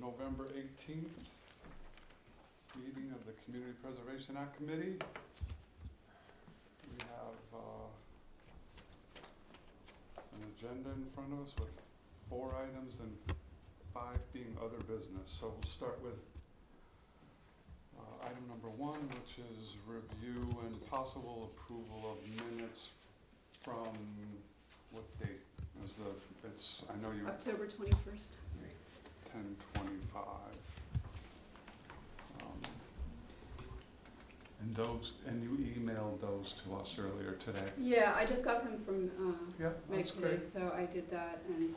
November 18th meeting of the Community Preservation Act Committee. We have an agenda in front of us with 4 items and 5 being other business. So we'll start with item number 1, which is review and possible approval of minutes from what date? I know you. October 21st. 10/25. And you emailed those to us earlier today. Yeah, I just got them from Yeah, Meg that's today, great. so I did that, and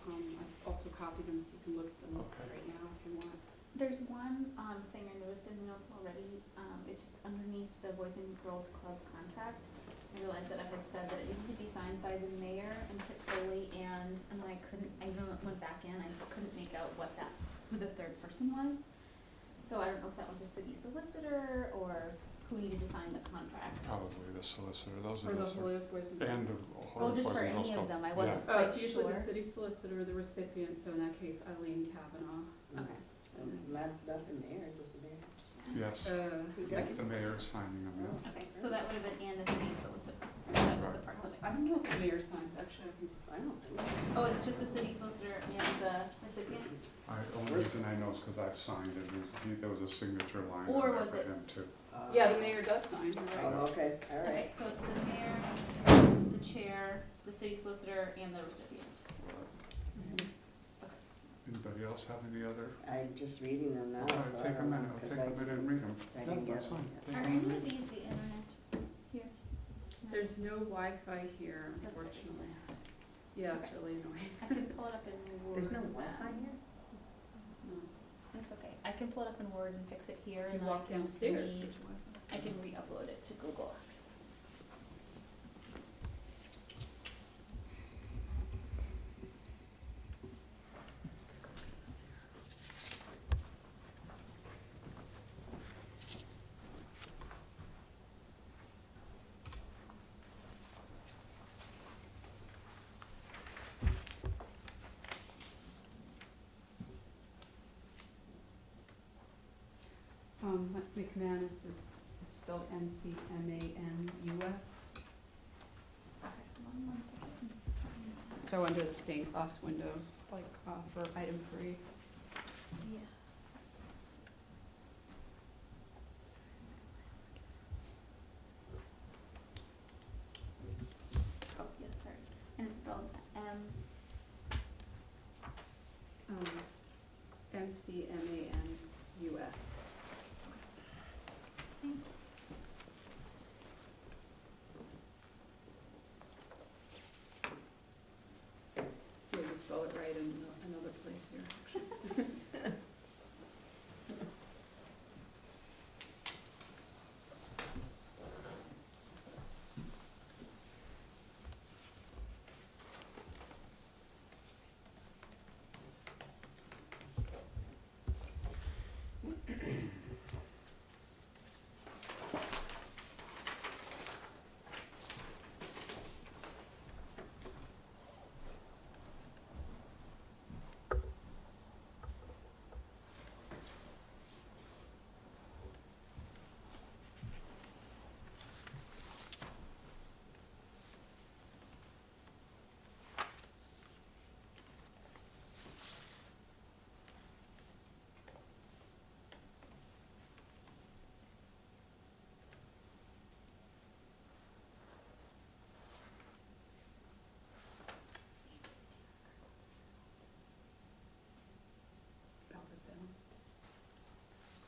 I've also copied them so you can look at them Okay. right now if you want. There's one thing I noticed in the notes already. It's just underneath the Boys and Girls Club contract. I realized that I had said that it needed to be signed by the mayor and Kip Foley, and then I even went back in, I just couldn't make out who the third person was. So I don't know if that was a city solicitor or who needed to sign the contract. Probably the solicitor. Those Or are the Holy Boys and and Girls. Oh, just for any of them, I wasn't Oh, quite it's usually sure. the city solicitor, the recipient, so in that case, Eileen Kavanaugh. Okay. Not the mayor, just the mayor. Yes. The mayor is signing them. Yeah. Okay, so that would have been and the city solicitor. That was the part that I don't know if the mayor signs, actually, I don't think so. Oh, it's just the city solicitor and the recipient? Only reason I know is because I've signed it. There was a signature line Or on there was for it- him too. Yeah, the mayor does sign, you're right. Oh, okay, all Okay, right. so it's the mayor, the chair, the city solicitor, and the recipient. Anybody else have any other? I'm just reading them now. Okay, so I take a don't know, minute. 'cause Take a minute and read them. I Yeah, didn't get that's them fine. yet. Take Are a any minute. of these the internet here? No. There's no Wi-Fi here, That's really unfortunately. sad. Yeah, it's really annoying. I can pull it up in Word. There's no then. Wi-Fi here? It's not. It's okay. I can pull it up in Word and fix it here, If and you then walk downstairs, there's Wi-Fi. I can re-upload it to Google. McManus is spelled McManus. Okay, hold on 1 second. So under the stained glass windows, like for item 3. Yes. Oh, yes, sorry. And it's spelled McManus. Thank you. Yeah, you spell it right in another place here, actually. About the sound.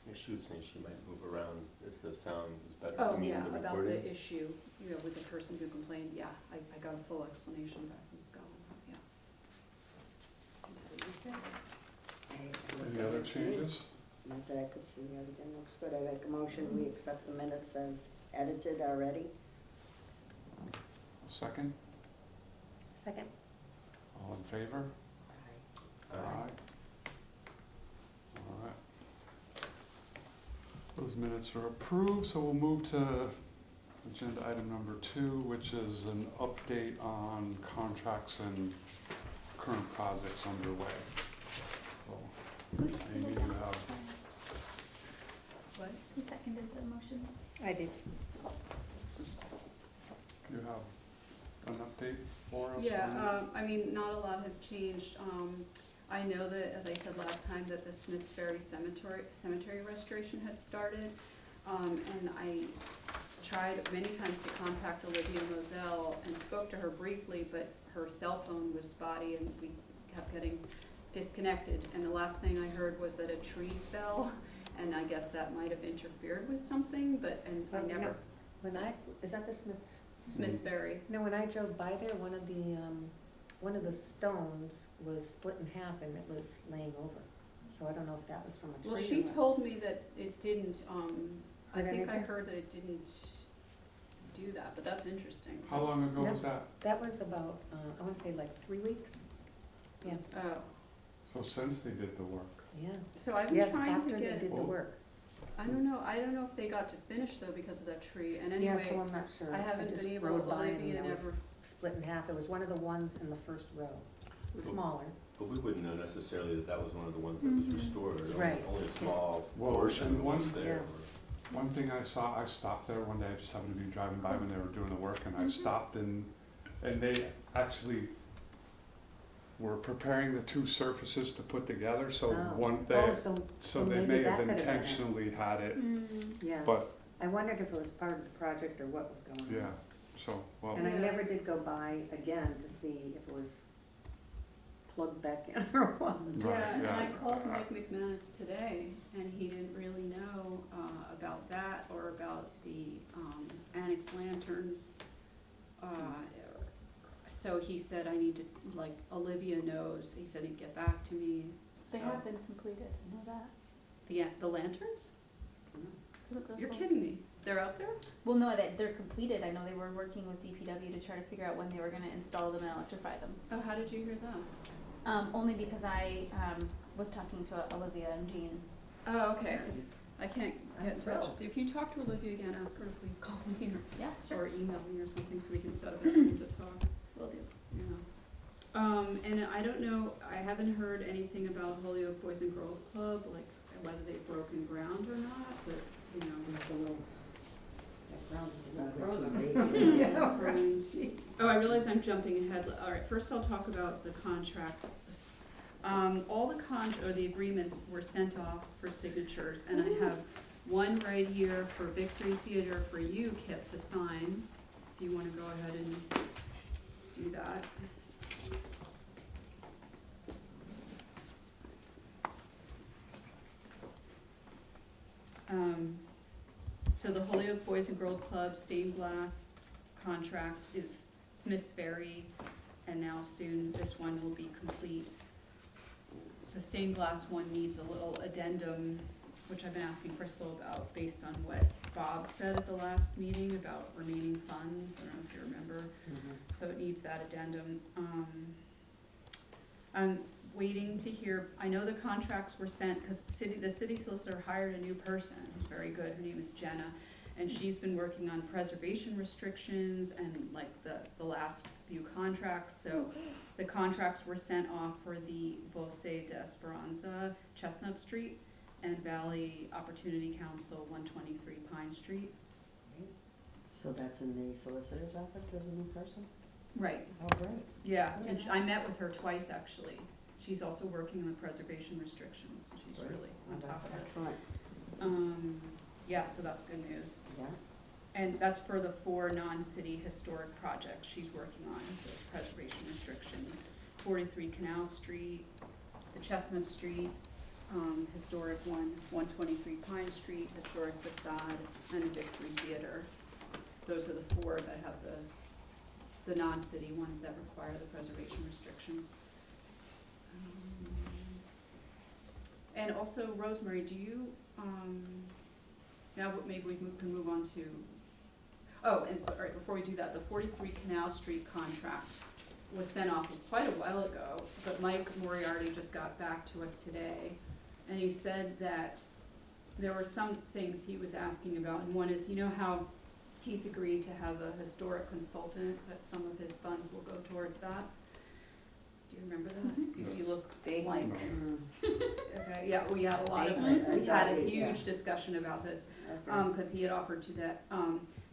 Yeah, she was saying she might move around if the sound is better. Oh, You mean yeah, the about recording? the issue, with the person who complained, yeah, I got a full explanation back from Scotland, yeah. Can tell you. Any other changes? Not that I could see, everything looks good. I make a motion, we accept the minutes as edited already. Second? Second. All in favor? Aye. All right. Those minutes are approved, so we'll move to agenda item number 2, which is an update on contracts and current projects underway. So Who Amy, seconded you that? have, What? Who seconded the motion? I did. you have an update for us? Yeah, on- I mean, not a lot has changed. I know that, as I said last time, that the Smiths Ferry Cemetery restoration had started. And I tried many times to contact Olivia Moselle and spoke to her briefly, but her cell phone was spotty and we kept getting disconnected. And the last thing I heard was that a tree fell, and I guess that might have interfered with something, but, and I But no, never, is that the Smiths Ferry. No, when I drove by there, one of the stones was split in half and it was laying over. So I don't know if that was from a tree Well, or she what. told me that it didn't, I Did think I anything? heard that it didn't do that, but that's interesting. How long ago No. was that? That was about, I wanna say like 3 weeks. Yeah, Oh, So since they did the work? yeah. so I've been Yes, trying after to they get, did the Oh. work. I don't know if they got to finish though because of that tree, and Yeah, anyway, so I'm not sure. I haven't just been able- rode by and Olivia it was never- split in half. It was one of the ones in the first row, smaller. But we wouldn't know necessarily that that was one of the ones that was Mhm. restored, only, Right. only a small Well, portion and was one- there. One thing I saw, I stopped there one day, I just happened to be driving by when they were doing the work, and I Mhm. stopped and they actually were preparing the two surfaces to put together, so Oh. one, Oh, they, so so they maybe may that have could have been it. intentionally had it, yeah. but, I wondered if it was part of the project or what was going on. yeah, so, well, And I Yeah. never did go by again to see if it was plugged back in or what. Right, yeah, and I yeah. called Mike McManus today, and he didn't really know, about that or about the, annex lanterns. So he said I need to, like, Olivia knows, he said he'd get back to me, They so- have been completed, I know that. The lanterns? Look, look, You're look. kidding me, they're out there? Well, no, they're completed. I know they were working with DPW to try to figure out when they were gonna install them and electrify them. Oh, how did you hear that? Only because I, was talking to Olivia and Jean. Oh, okay, 'cause I can't get in touch. thrilled. If you talk to Olivia again, ask her to please call me Yeah, or email me or something so we can set up a time to talk. Will do. Yeah. And I don't know, I haven't heard anything about Holyoke Boys and Girls Club, like whether they've broken ground or not, but, you know. There's a little, that ground is a little Yeah, frozen. signs. Oh, I realize I'm jumping ahead. All right, first I'll talk about the contract. All the agreements were sent off for signatures, and I have one right here for Victory Theater for you, Kip, to sign, if you wanna go ahead and do that. So the Holyoke Boys and Girls Club stained glass contract is Smiths Ferry, and now soon this one will be complete. The stained glass one needs a little addendum, which I've been asking Crystal about, based on what Bob said at the last meeting about remaining funds, I don't know if you remember. So it needs that addendum. I'm waiting to hear, I know the contracts were sent, because the city solicitor hired a new person, who's very good, her name is Jenna, and she's been working on preservation restrictions and like the last few contracts, so the contracts were sent off for the Voce de Esperanza, Chestnut Street, and Valley Opportunity Council, 123 Pine Street. So that's in the solicitor's office, there's a new person? Right. Oh, great. Yeah, and I met with her twice, actually. She's also working on the preservation restrictions, and she's Great. really on top of it. Excellent. Yeah, so that's good news. Yeah. And that's for the 4 non-city historic projects she's working on, those preservation restrictions. 43 Canal Street, the Chestnut Street, historic one, 123 Pine Street, historic facade, and the Victory Theater. Those are the 4 that have the non-city ones that require the preservation restrictions. And also, Rosemary, do you, now maybe we can move on to, oh, and, all right, before we do that, the 43 Canal Street contract was sent off quite a while ago, but Mike Moriarty just got back to us today, and he said that there were some things he was asking about, and one is, you know how he's agreed to have a historic consultant, that some of his funds will go towards that? Do you remember that? You look blank. Mm. Okay. Okay, yeah, we had a lot of, I we had thought a we- yeah. huge discussion about this, Okay. because he had offered to that.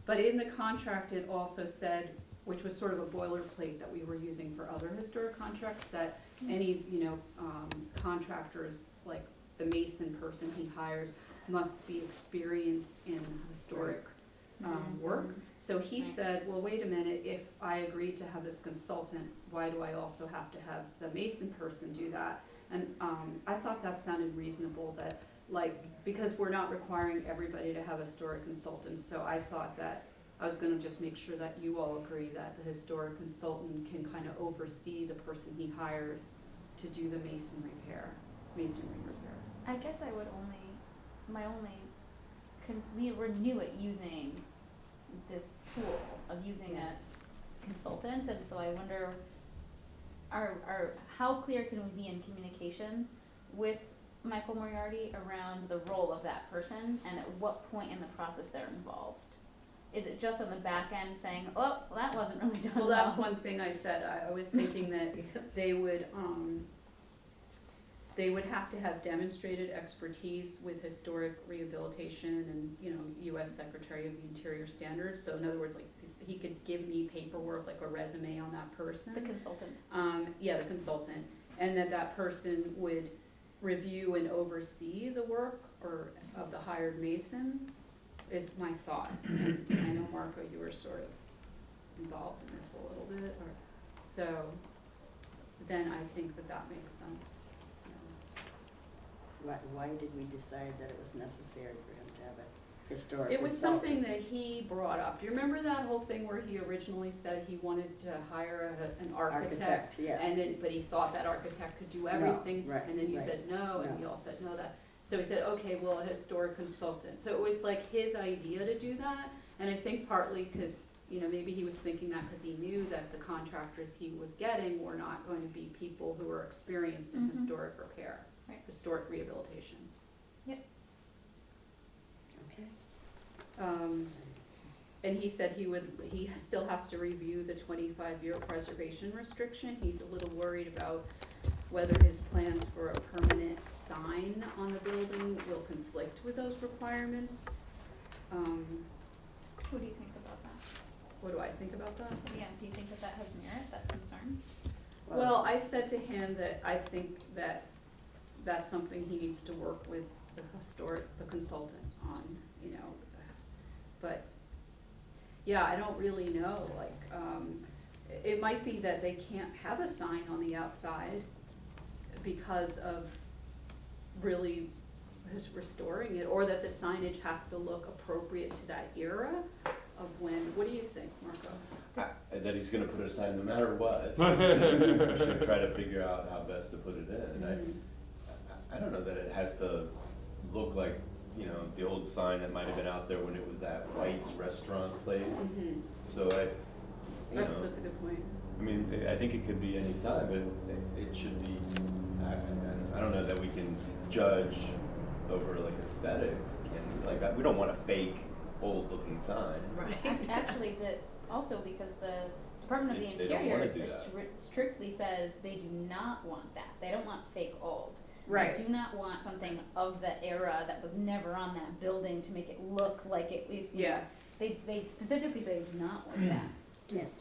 But in the contract, it also said, which was sort of a boilerplate that we were using for other historic contracts, that any, contractors, like the mason person he hires, must be experienced in historic work. So he Right. said, well, wait a minute, if I agreed to have this consultant, why do I also have to have the mason person do that? And I thought that sounded reasonable, that, like, because we're not requiring everybody to have a historic consultant, so I thought that I was gonna just make sure that you all agree that the historic consultant can kind of oversee the person he hires to do the masonry repair. I guess I would we were new at using this tool of using a consultant, and so I wonder, how clear can we be in communication with Michael Moriarty around the role of that person, and at what point in the process they're involved? Is it just on the back end saying, oh, well, that wasn't really done Well, that's well? one thing I said, I was thinking that they would have to have demonstrated expertise with historic rehabilitation and, US Secretary of the Interior standards. So in other words, like, he could give me paperwork, like a resume on that person. The consultant. The consultant, and that person would review and oversee the work of the hired mason, is my thought. And I know, Marco, you were sort of involved in this a little bit, so then I think that makes sense. Why did we decide that it was necessary for him to have a historic It was consultant? something that he brought up. Do you remember that whole thing where he originally said he wanted to hire an architect? Yes. And then, but he thought that architect could do No, everything, right, and then you right. said no, and No. we all said no that. So he said, okay, well, a historic consultant. So it was like his idea to do that, and I think partly because, maybe he was thinking that because he knew that the contractors he was getting were not going to be people who were experienced in Mhm. historic repair, Right. historic rehabilitation. Okay. And he said he still has to review the 25-year preservation restriction. He's a little worried about whether his plans for a permanent sign on the building will conflict with those requirements. What do you think about that? What do I think about that? Yeah, do you think that has merit, that concern? Well, I said to him that I think that that's something he needs to work with the consultant on, but, yeah, I don't really know, it might be that they can't have a sign on the outside because of really restoring it, or that the signage has to look appropriate to that era of when, what do you think, Marco? That he's gonna put a sign no matter what. Should try to figure out how best to put it in. Mhm. I don't know that it has to look like, the old sign that might have been out there when it was that White's restaurant place. Mhm. So That's a good point. I mean, I think it could be any sign, but it should be, I don't know that we can judge over like aesthetics, can we? Like, we don't want a fake, old-looking sign. Actually, also because the Department of the They don't wanna Interior do that. strictly says they do not want that. They don't want fake old. Right. They do not want something of the era that was never on that building to make it look like it was, Yeah. They specifically, they do not want that.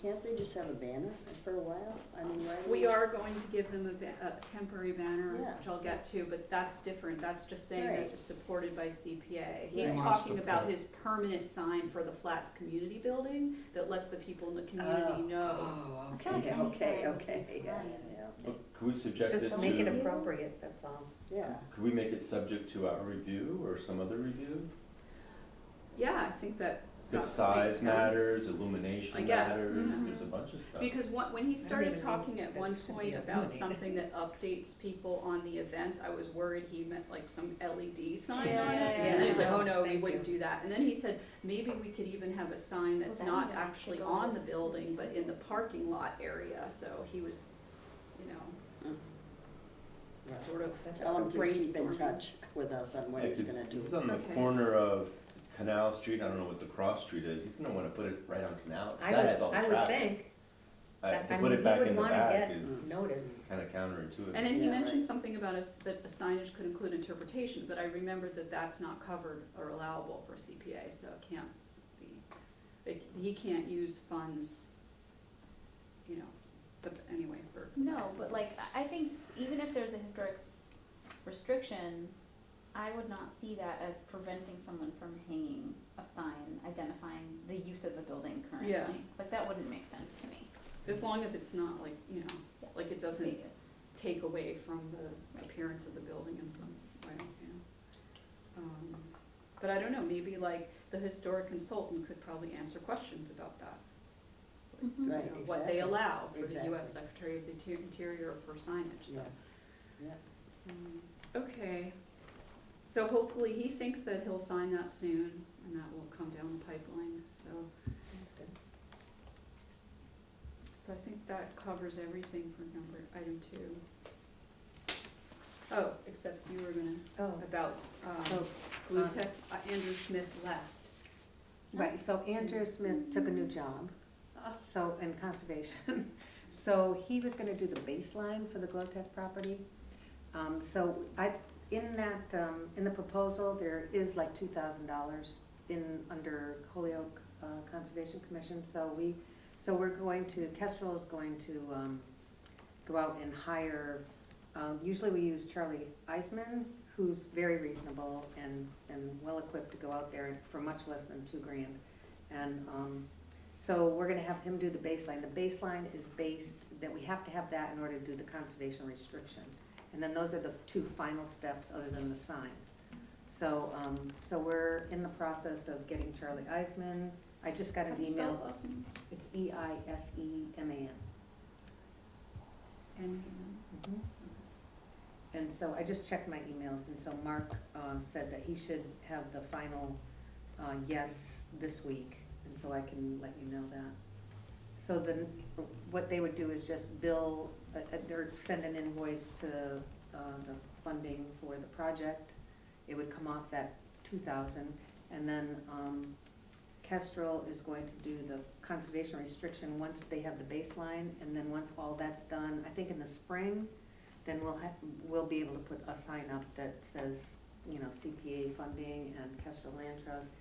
Can't they just have a banner for a while? I mean, why do We are going to give them a temporary banner, Yeah, which I'll so- get to, but that's different, that's just saying that Right. it's supported by CPA. Right. He's He wants talking to about put- his permanent sign for the Flats Community Building that lets the people in the community know. Oh, I feel like okay, any okay, sign would okay, be yeah, fine. yeah, Well, okay, could we subject it Just to? make it appropriate, that's all. yeah. Could we make it subject to our review or some other review? Yeah, I think that Because makes size sense. matters, I illumination guess, matters, mhm. there's a bunch of stuff. Because when he started even know talking at that one it should point be about illuminated. something that updates people on the events, I was worried he meant like some LED sign Yeah, on it. yeah, And then he's like, yeah. oh no, we Thank wouldn't you. do that. And then he said, maybe we could even have a sign that's that'd not be actually actually on the nice. building, but in the parking lot area. So he was, Right. sort of Tell him to keep in brainstorming. touch with us on what Yeah, he's 'cause gonna do. He's on the Okay. corner of Canal Street, I don't know what the cross street is, he's gonna wanna put it right on Canal, I that has all would, the I would traffic. think, That- To I put mean, it back he in would the wanna back get is notice. kind of counterintuitive. And then he Yeah, mentioned right. something about that a signage could include interpretation, but I remembered that that's not covered or allowable for CPA, so it can't be, he can't use funds, you know, but anyway, for. No, but like, I think even if there's a historic restriction, I would not see that as preventing someone from hanging a sign identifying the use of the building currently. Yeah. Like, that wouldn't make sense to me. As long as it's not like, you know, Yeah. like it doesn't Vegas. take away from the appearance of the building in some way, you know. But I don't know, maybe like the historic consultant could probably answer questions about that. Mhm. You Right, know, what they exactly. allow for the Exactly. US Secretary of the Interior for signage, Yeah, so. yeah. Okay, so hopefully he thinks that he'll sign that soon, and that will come down the pipeline, so. That's good. So I think that covers everything for item 2. Oh, except you were gonna, Oh, about, so, Blue Tech, Andrew Smith left. right, so Andrew Smith took a new job, so, in conservation. So he was gonna do the baseline for the Glotech property. So in the proposal, there is like $2,000 under Holyoke Conservation Commission. So we're going to, Kestrel is going to go out and hire, usually we use Charlie Eisman, who's very reasonable and well-equipped to go out there for much less than $2,000. And so we're gonna have him do the baseline. The baseline is based, that we have to have that in order to do the conservation restriction. And then those are the 2 final steps other than the sign. So, so we're in the process of getting Charlie Eisman. I just got How an do you spell his email. last name? It's Eiseman. N-A-N. And so I just checked my emails, and so Mark said that he should have the final yes this week, and so I can let you know that. So then, what they would do is just bill, or send an invoice to the funding for the project. It would come off that 2,000, and then Kestrel is going to do the conservation restriction once they have the baseline, and then once all that's done, I think in the spring, then we'll be able to put a sign up that says, you know, CPA funding and Kestrel Land Trust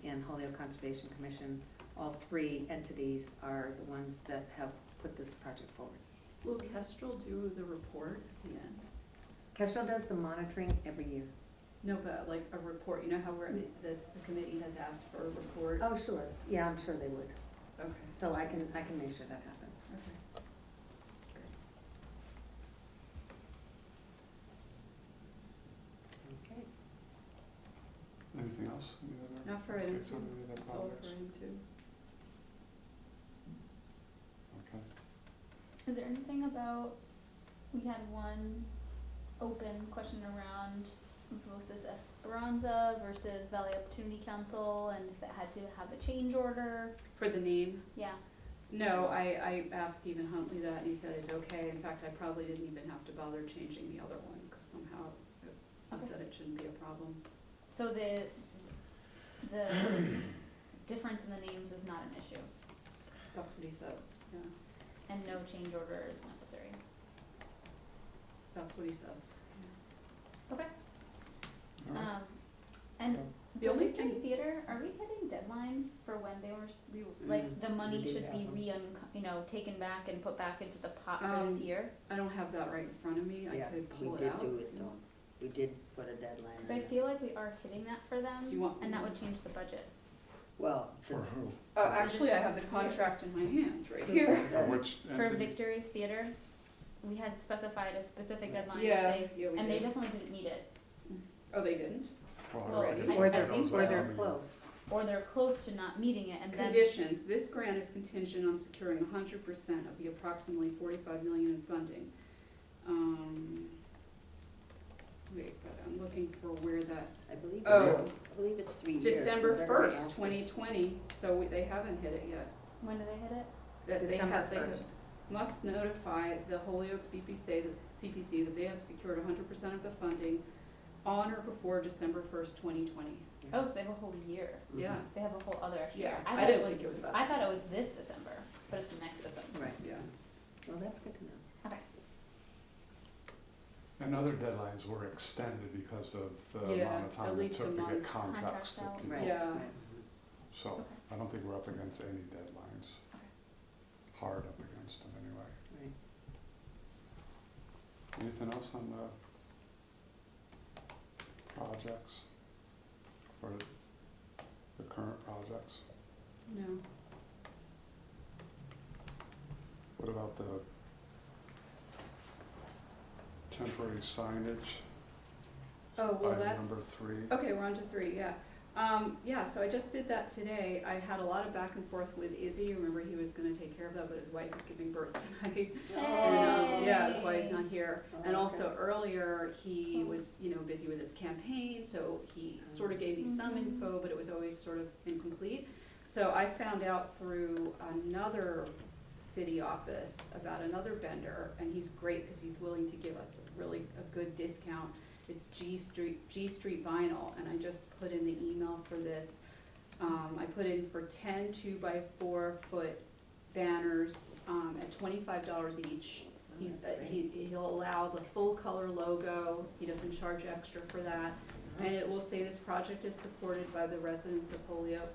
and Holyoke Conservation Commission. All 3 entities are the ones that have put this project forward. Will Kestrel do the report at the end? Kestrel does the monitoring every year. No, but like a report, you know how the committee has asked for a report? Oh, sure, yeah, I'm sure they would. Okay. So I can make sure that happens. Okay. Okay. Anything else? Any other Not for item updates 2. on any other That's all for projects? item 2. Okay. Is there anything about, we had one open question around versus Esperanza versus Valley Opportunity Council, and if it had to have a change order? For the name? Yeah, No, I asked Stephen Huntley that, and he said it's okay. In fact, I probably didn't even have to bother changing the other one, because somehow he Okay. said it shouldn't be a problem. so the difference in the names is not an issue, That's what he says, yeah. and no change order is necessary. That's what he says. Okay. All right. And The the only Victory thing- Theater, are we hitting deadlines for when they were, like, the money we did should be have them. taken back and put back into the pot for this year? I don't have that right in front of me. I Yeah, could pull we it did out. do it though. We did put a deadline Cause on I it. feel like we are hitting that for them, Do you want- and that would change the budget. Well, For who? Actually, I have the contract in my hand right here. For which For entity? Victory Theater, we had specified a specific deadline, Yeah, if yeah, we they, and they did. definitely didn't meet it. Oh, they didn't? Well, well, already. I- Or I they're, think or so. they're close. Or they're close to not meeting it, and then. Conditions, this grant is contingent on securing 100% of the approximately $45 million in funding. Wait, but I'm looking for where that, I believe, Oh. I believe it's 3 years. 'cause December they're gonna 1st, ask us- 2020, so they haven't hit it yet. When do they hit it? That they December have, 1st. must notify the Holyoke CPC that they have secured 100% of the funding on or before December 1st, 2020. Oh, so they have a whole year. Mhm. Yeah, They have a whole other extra yeah, year. I thought didn't think it was that. I thought it was this December. but it's next to something. Right, Yeah. well, that's good to know. Okay. And other deadlines were extended because of the Yeah, amount of at time it least took a to get month. contracts to Contracts out. people. Right, Yeah. right. So Okay. I don't think we're up against any deadlines. Okay. Hard up against them anyway. Right. Anything else on the projects, for the current projects? No. What about the temporary signage, Oh, well, item that's. number 3? Okay, we're on to 3, yeah. Yeah, so I just did that today. I had a lot of back and forth with Izzy. Remember, he was gonna take care of that, but his wife is giving birth tonight. And, yeah, that's why he's not here. And also earlier, he was, busy with his campaign, so he sort of gave me some Mhm. info, but it was always sort of incomplete. So I found out through another city office about another vendor, and he's great because he's willing to give us a good discount. It's G Street Vinyl, and I just put in the email for this. I put in for 10 2x4 banners at $25 each. He'll allow the full color logo. He doesn't charge extra for that. And it will say this project is supported by the residents of Holyoke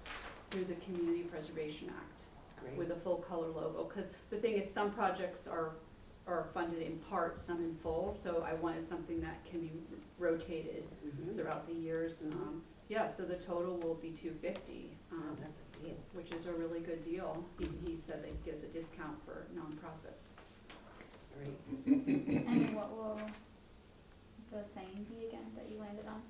through the Community Preservation Act Great. with a full color logo. Because the thing is, some projects are funded in part, some in full, so I wanted something that can be rotated Mhm. throughout the years. Mhm. Yeah, so the total will be $250, Oh, that's a deal. which is a really good deal. He said that he gives a discount for nonprofits. Great. And what will the saying be again that you landed on?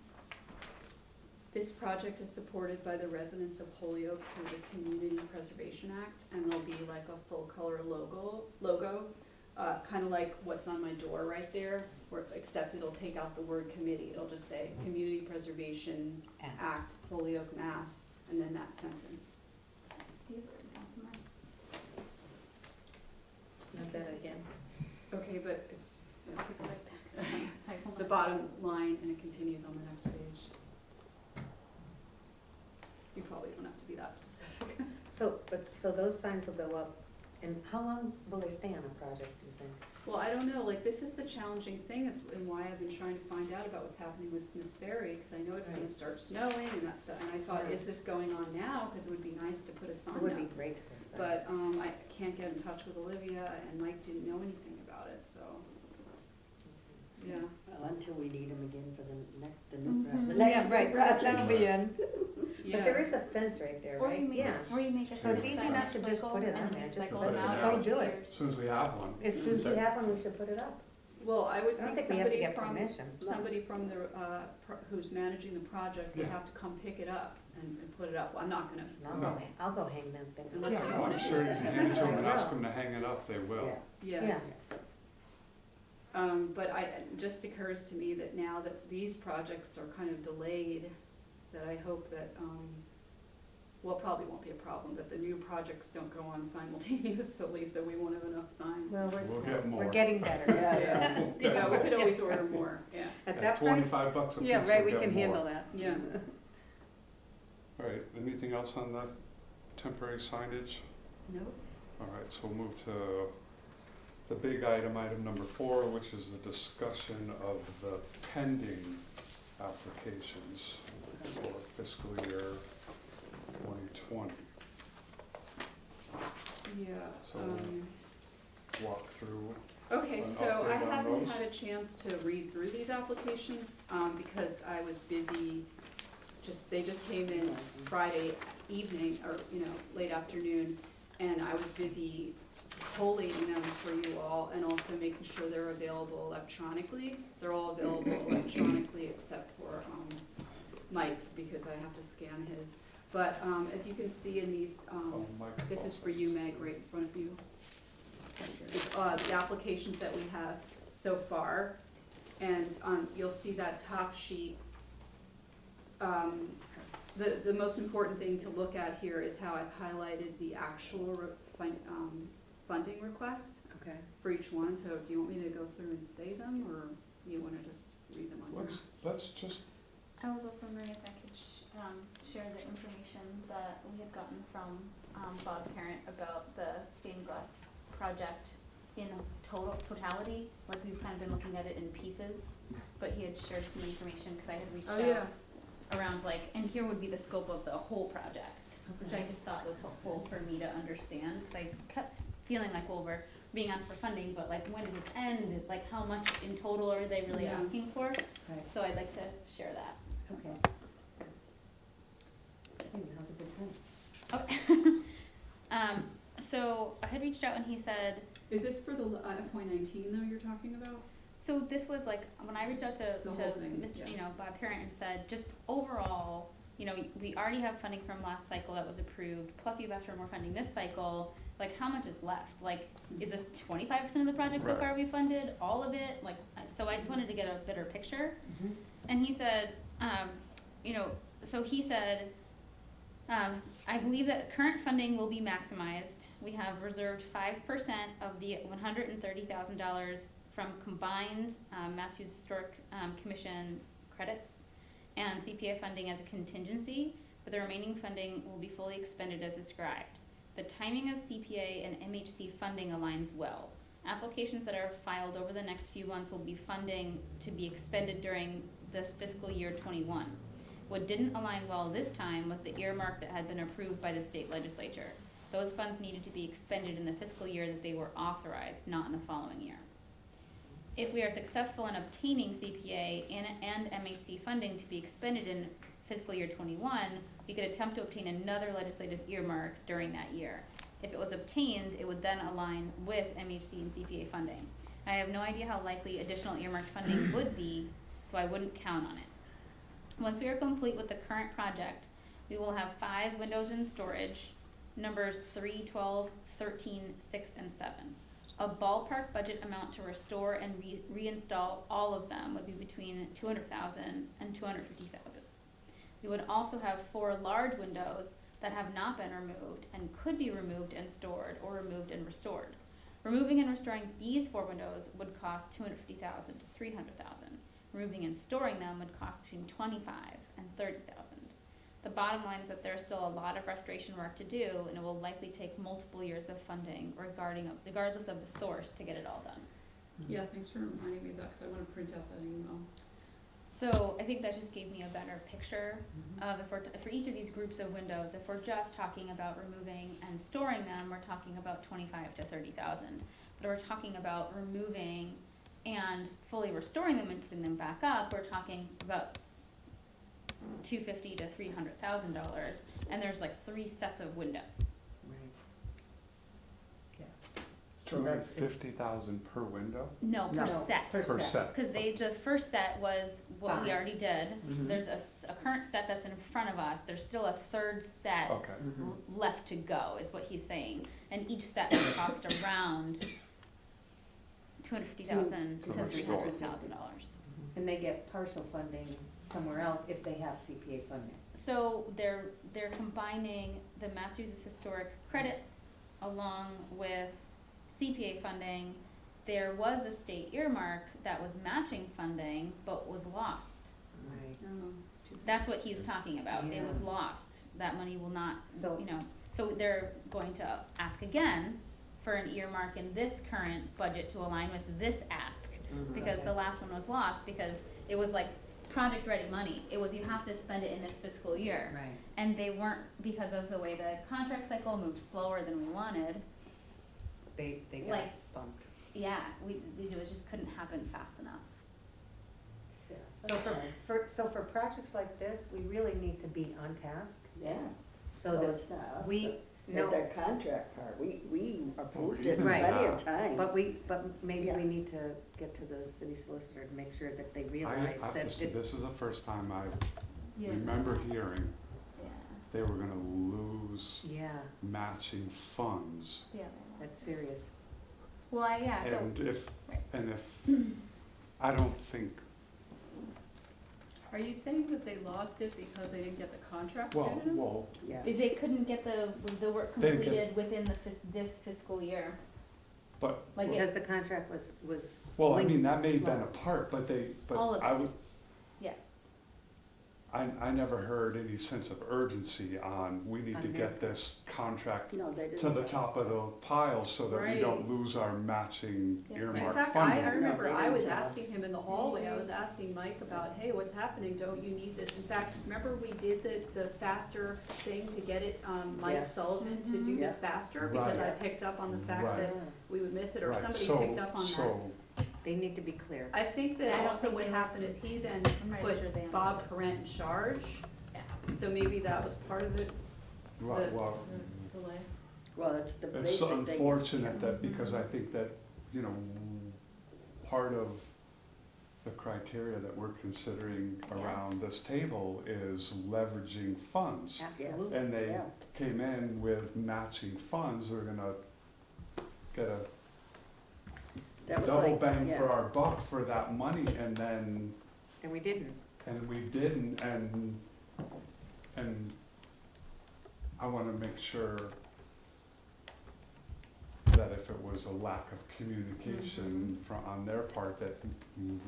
This project is supported by the residents of Holyoke through the Community Preservation Act, and there'll be like a full color logo, kind of like what's on my door right there, except it'll take out the word committee. It'll just say Community Preservation Act, Holyoke, Mass, and then that sentence. Steve or Councilman? Not that again. Okay, but it's I'll be right back. Sorry, hold the on. bottom line, and it continues on the next page. You probably don't have to be that specific. So those signs will go up, and how long will they stay on a project, do you think? Well, I don't know, like, this is the challenging thing, and why I've been trying to find out about what's happening with Smith's Ferry, because I know it's gonna Right. start snowing and that stuff, and I thought, Yeah. is this going on now? Because it would be nice to put a sign It would be up. great to put a sign. But, I can't get in touch with Olivia, and Mike didn't know anything about it, so, yeah. Well, until we need them again for the Mhm. the Yeah, next right, project. that'll be in. Yeah. But there is a fence right there, Or right? you make, Yeah. or you make a So it's sign easy that enough to just cycle put it and on there, you just cycle let's it just out go each do it. year. As soon as we have one. As soon as we have one, we should put it up. Well, I would I don't think think we have to somebody get from, permission. somebody from the, who's managing the project would Yeah. have to come pick it up and put it up. Well, I'm not gonna, No. I'll go hang them things. Unless Yeah, you no, want I'm it. sure you can hand it to them and ask Yeah. them to hang it up, they will. Yeah. yeah. Yeah. But it just occurs to me that now that these projects are kind of delayed, that I hope that, well, it probably won't be a problem, that the new projects don't go on simultaneously, so we won't have enough signs. Well, We'll get more. we're getting better. Yeah, yeah. Yeah, we could always order more, yeah, At At that price? $25 a piece, Yeah, right, we we'll get can handle more. that. yeah. All right, anything else on the temporary signage? Nope. All right, so we'll move to the big item, item number 4, which is the discussion of the pending applications for fiscal year 2020. Yeah, So- Walk through. okay, An so update I on haven't those? had a chance to read through these applications, because I was busy, they just came in Friday evening, or, late afternoon, and I was busy collating them for you all, and also making sure they're available electronically. They're all available electronically except for, Mike's, because I have to scan his. But, as you can see in these, Mike. this is for you, Meg, right in front of you. The applications that we have so far, and, you'll see that top sheet. The most important thing to look at here is how I've highlighted the actual funding request Okay. for each one. So do you want me to go through and say them, or you wanna just read them on here? Let's just, I was also wondering if I could share the information that we had gotten from Bob Parent about the stained glass project in totality. Like, we've kind of been looking at it in pieces, but he had shared some information, cause I had reached Oh, yeah. out around like, and here would be the scope of the whole project, which I just thought was helpful for me to understand, cause I kept feeling like, well, we're being asked for funding, but like, when does this end? Like, how much in total are they really Yeah. asking for? Right, So I'd like to share that. okay. Hey, now's a good time. Okay. So I had reached out and he said, Is this for the FY19 though you're talking about? so this was like, when I reached out to The whole thing, Mr., yeah. you know, Bob Parent and said, just overall, you know, we already have funding from last cycle that was approved, plus you've asked for more funding this cycle, like, how much is left? Like, is this 25% of the project so Right. far we funded, all of it? Like, so I just wanted to get a better picture. Mhm. And he said, you know, so he said, I believe that current funding will be maximized. We have reserved 5% of the $130,000 from combined Massachusetts Historic Commission credits and CPA funding as a contingency, but the remaining funding will be fully expended as described. The timing of CPA and MHC funding aligns well. Applications that are filed over the next few months will be funding to be expended during this fiscal year 21. What didn't align well this time was the earmark that had been approved by the state legislature. Those funds needed to be expended in the fiscal year that they were authorized, not in the following year. If we are successful in obtaining CPA and MHC funding to be expended in fiscal year 21, we could attempt to obtain another legislative earmark during that year. If it was obtained, it would then align with MHC and CPA funding. I have no idea how likely additional earmarked funding would be, so I wouldn't count on it. Once we are complete with the current project, we will have 5 windows in storage, numbers 3, 12, 13, 6, and 7. A ballpark budget amount to restore and reinstall all of them would be between $200,000 and $250,000. We would also have 4 large windows that have not been removed and could be removed and stored, or removed and restored. Removing and restoring these 4 windows would cost $250,000 to $300,000. Removing and storing them would cost between $25,000 and $30,000. The bottom line is that there's still a lot of restoration work to do, and it will likely take multiple years of funding regardless of the source to get it all done. Yeah, thanks for reminding me of that, because I want to print out that email. So I think that just gave me a better picture Mhm. of, if we're for each of these groups of windows, if we're just talking about removing and storing them, we're talking about $25,000 to $30,000. But if we're talking about removing and fully restoring them and putting them back up, we're talking about $250,000 to $300,000, and there's like 3 sets of windows. Right. Yeah. So that's, $250,000 per window? No, per No, set. Per set. Because the first set was what we 5. already did. Mhm. There's a current set that's in front of us. There's still a third set Okay. Mhm. left to go, is what he's saying. And each set would cost around $250,000 to To restore. $300,000. and they get partial funding somewhere else if they have CPA funding. So they're combining the Massachusetts Historic credits along with CPA funding. There was a state earmark that was matching funding but was lost. Right. Oh, it's too bad. That's what he's talking about. It was Yeah. lost. That money will not, So- you know, so they're going to ask again for an earmark in this current budget to align with this ask. Mhm. Because Okay. the last one was lost because it was like project ready money. It was, you have to spend it in this fiscal year. Right. And they weren't, because of the way the contract cycle moved slower than we wanted. They got Like- bumped. Yeah, it just couldn't happen fast enough. Yeah. So for projects like this, we really need to be on task, Yeah. so Well, that it's not us, we but know, the contract part, we approved it even plenty that. of times. but maybe Yeah. we need to get to the city solicitor to make sure that they I realize have that to say, it, this is the first time I Yeah. remember hearing Yeah, they were gonna lose yeah, matching funds. yeah. that's serious. Well, so. And if, Right. I don't think, Are you saying that they lost it because they didn't get the contract well, soon enough? Yeah. If they couldn't get the work They didn't completed within this fiscal year. but, Like Because it, the contract was well, I linked mean, that may have been slow. a part, but All of I it. would, yeah, I never heard any sense of urgency on, we need to On get this contract No, they didn't. to the top of the pile so that we don't Right. lose our matching Yeah. In earmark fact, funding. I remember No, they I was didn't tell asking us. him in the hallway, I was asking Mike about, hey, what's happening, don't you need this? In fact, remember we did the faster thing to get it, Mike Yes. Sullivan to do Mhm. this Yeah. faster? Because I Right. picked up on the fact Right. that we would miss it, or Right, somebody so- picked up on that. So, They need to be clear. I think I that don't also think what they happened were- is he then I'm not sure they put Bob understood. Parent in charge, Yeah. so maybe that was part of it, right, the well, delay. Well, it's the basic it's thing. is- unfortunate that, because I think that, you know, part of the criteria that we're considering Yeah. around this table is leveraging funds. Absolutely. And they Yeah. came in with matching funds, we're gonna get a That was double like- bang yeah. for our buck for that money, and then, And we didn't. and we didn't, and I wanna make sure that if it was a lack of communication on their part, that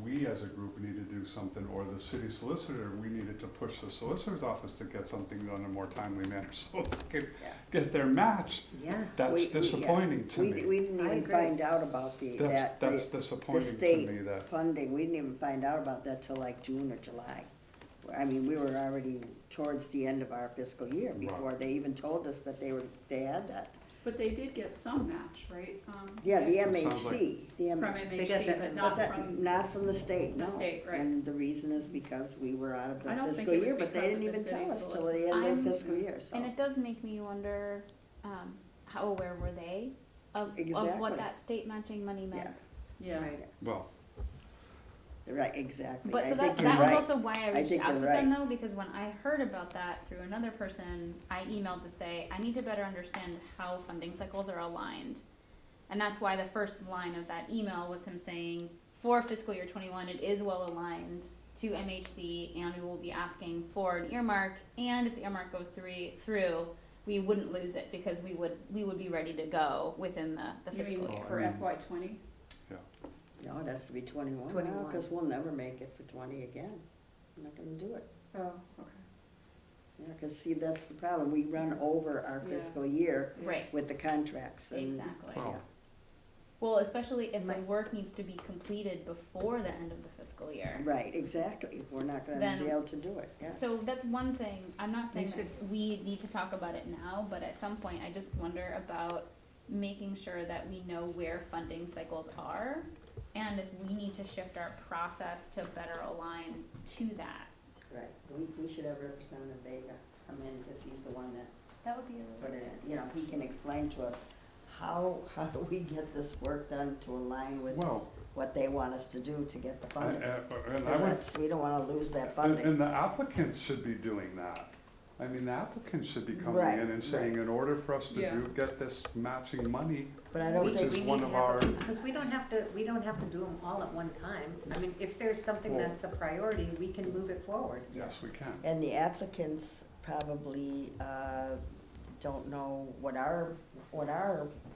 we as a group need to do something, or the city solicitor, we needed to push the solicitor's office to get something done in a more timely manner, so they could Yeah. get their match. Yeah. That's yeah. disappointing to me. We didn't I even agree. find out about That's the disappointing to state me that, funding, we didn't even find out about that till like June or July. I mean, we were already towards the end of our fiscal year Right. before they even told us that they had that. But they did get some match, right? Yeah, the It sounds MHC, the From MHC. MHC, that- but But not that, from. not from the state, the no. state, right. And the reason is because we were out of the I don't think fiscal it was year, but they because of didn't the even tell city us till the solicitor. end of I'm- the fiscal year, so. And it does make me wonder, how aware were they of Exactly. what that state matching money meant? Yeah. Right, well, right, exactly. But I so think that, you're that was right. also why I reached think out you're to them right. though, because when I heard about that through another person, I emailed to say, I need to better understand how funding cycles are aligned. And that's why the first line of that email was him saying, for fiscal year 21, it is well aligned to MHC, and we will be asking for an earmark, and if the earmark goes through, we wouldn't lose it because we would be ready to go within the You fiscal mean year. for FY '20? No, it has to be 21 now, 21. because we'll never make it for 20 again. We're not gonna do it. Oh, okay. Yeah, because see, that's the problem, we run over our Yeah. fiscal year Right, with the contracts and. exactly. well, Well, especially if the Right. work needs to be completed before the end of the fiscal year. Right, exactly, we're not gonna Then- be able to do it, yeah. So that's one thing, I'm not saying We that we need to talk about it now, but at some point, I just wonder about making sure that we know where funding cycles are, and if we need to shift our process to better align to that. Right, we should have Representative Vega come in, because he's the one that That would be put really it, good. you know, he can explain to us how do we get this work done to align with well, what they want us to do to get the funding. and I Because would, that's, we don't wanna lose that and funding. the applicants should be doing that. I mean, the applicants should be coming Right, in and saying, right. in order for us to Yeah. get this matching money, But I don't which think, is We one need of to have our, it, because we don't have to do them all at one time. I mean, if there's something Well- that's a priority, we can move it forward. yes, we can. and the applicants probably, don't know what our,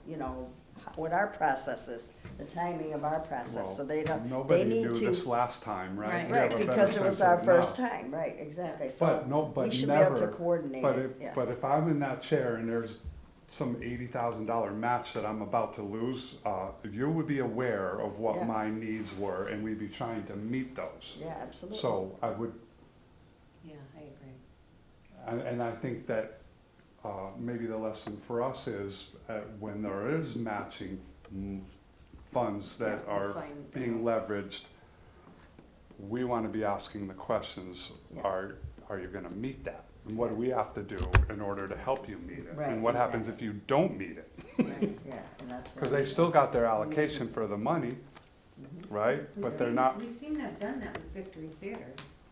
you know, what our process is, the timing of our process, so they don't, they Nobody need knew to. this last time, right? Right. We have Right, a better because it was sense our of first now. time, right, exactly, But so no, we but should be able to never, coordinate but it, if, yeah. but if I'm in that chair and there's some $80,000 match that I'm about to lose, you would be aware of what Yeah. my needs were, and we'd be trying to meet those. Yeah, absolutely. So I would, Yeah, I agree. and I think that maybe the lesson for us is when there is matching funds that Yeah, are Find- being leveraged, we want to be asking the questions, Yeah. are you going to meet that? And what do we have to do in order to help you meet it? Right, And what happens if exactly. you don't meet it? Right, yeah, and that's. Because what they we- still got their allocation for the money, Mhm. right? We But they're seem- not, We seem to have done that with Victory Theater,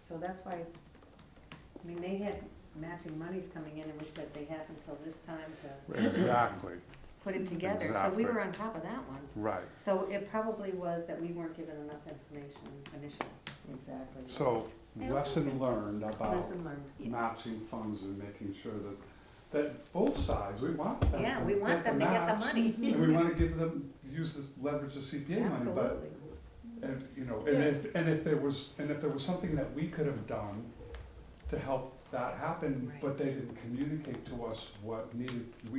so that's why, I mean, they had matching monies coming in, and we said they have until this time to exactly, put it together, so Exactly. we were on top of that one. right. So it probably was that we weren't given enough information initially. Exactly. So lesson learned about Lesson learned. Yes. matching funds and making sure that both sides, we want them Yeah, to we want them to get the match, money. And we want to give them, use this, leverage the CPA money, but Absolutely. and, you know, and if there was something that we could have done to help that happen, Right. but they didn't communicate to us what we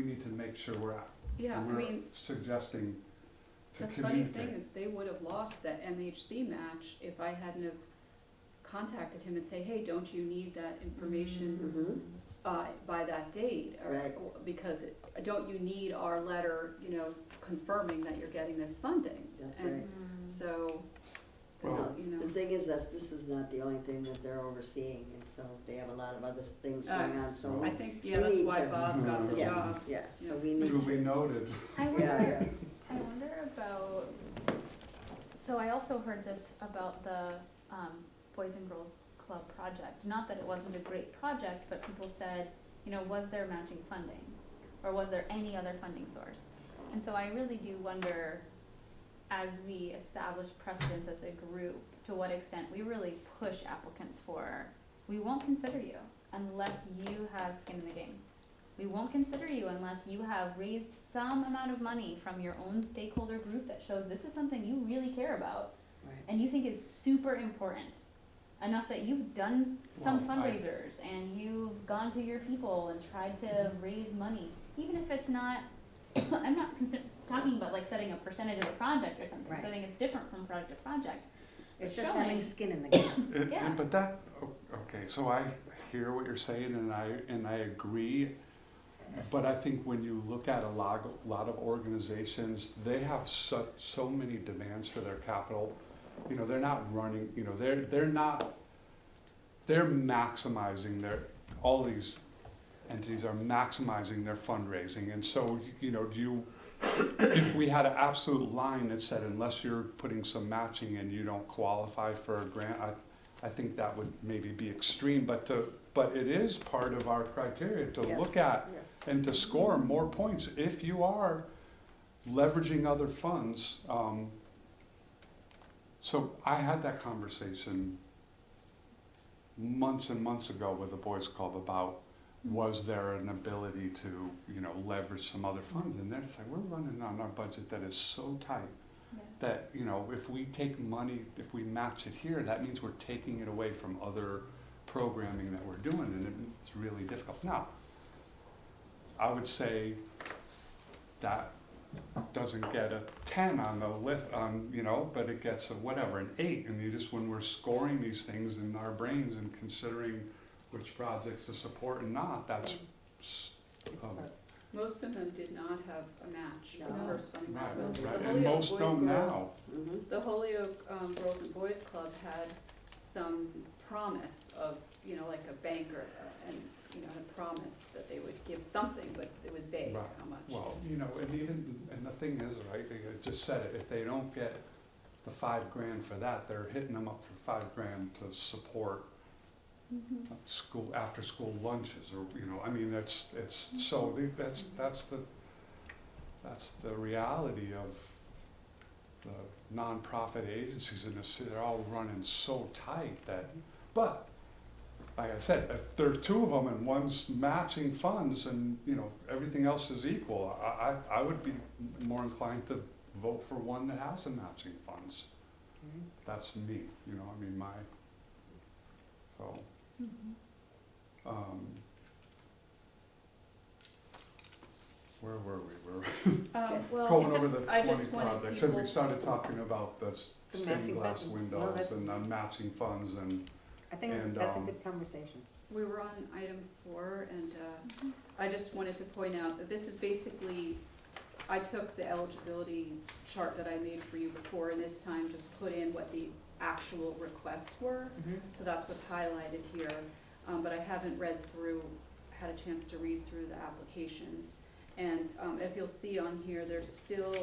need to make sure we're at. Yeah, I We're mean, suggesting to the funny thing communicate. is, they would have lost that MHC match if I hadn't have contacted him and say, hey, don't you need that information Mhm. by that date? Right. Because don't you need our letter, confirming that you're getting this funding? That's And right. so, Well- The thing is that this is not the only thing that they're overseeing, and so they have a lot of other things going on, so. I think, we that's need why to- Bob got the Yeah. job. Yeah, so we need Duly to, noted. I yeah, wonder, yeah. I wonder about, so I also heard this about the Boys and Girls Club project. Not that it wasn't a great project, but people said, was there matching funding? Or was there any other funding source? And so I really do wonder, as we establish precedents as a group, to what extent we really push applicants for, we won't consider you unless you have skin in the game. We won't consider you unless you have raised some amount of money from your own stakeholder group that shows this is something you really care about Right. and you think is super important. Enough that you've done some Well, I- fundraisers and you've gone to your people and tried to raise money, even if it's not, I'm not talking about like setting a percentage of a project or something, Right. something that's different from project to project. It's But just showing- having skin in the game. Yeah. But that, okay, so I hear what you're saying and I agree. But I think when you look at a lot of organizations, they have so many demands for their capital. They're not running, they're maximizing all these entities are maximizing their fundraising. And so, if we had an absolute line that said, unless you're putting some matching and you don't qualify for a grant, I think that would maybe be extreme, but it is part of our criteria to look Yes, at yes. and to score more points if you are leveraging other funds. So I had that conversation months and months ago with the Boys Club about, was there an ability to, leverage some other funds? And they're saying, we're running on our budget that is so tight Yeah. that, if we take money, if we match it here, that means we're taking it away from other programming that we're doing, and it's really difficult. Now, I would say that doesn't get a 10 on the list, but it gets an 8. And when we're scoring these things in our brains and considering which projects to support and not, that's, Most of them did not have a match, the No. first funding right, round. The right, and Holyoke most Boys don't Girls- now. Mhm. The Holyoke Girls and Boys Club had some promise of, like a banker, and, had promised that they would give something, but it was vague Right. how much. Well, and the thing is, right, they just said it, if they don't get the $5,000 for that, they're hitting them up for $5,000 to support school, after-school lunches, or, it's, so that's the reality of the nonprofit agencies in the city. They're all running so tight that, but, like I said, if there are two of them and one's matching funds and, everything else is equal, I would be more inclined to vote for one that has some matching funds. That's me, so. Where were we? Well, Going over the I 20 just wanted projects, and we people- started talking about the The stained matching glass funds. Well, windows that's- and the matching funds and, I think And, that's a good conversation. we were on item 4, and I just wanted to point out that this is basically, I took the eligibility chart that I made for you before, and this time just put in what the actual requests were. So that's what's highlighted here, but I haven't had a chance to read through the applications. And as you'll see on here, they're still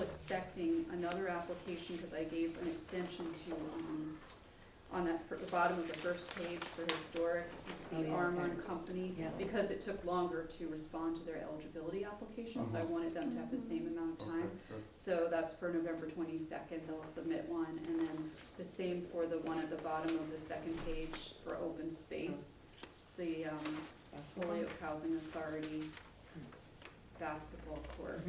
expecting another application, because I gave an extension to, on the bottom of the first page for historic, you Oh, see yeah, Armor okay. and Company, Yeah. because it took longer to respond to their eligibility application, so I wanted them to have the same amount of okay, time. good. So that's for November 22nd, they'll submit one, and then the same for the one at the bottom of the second page for open space, the Holyoke Housing Authority basketball court.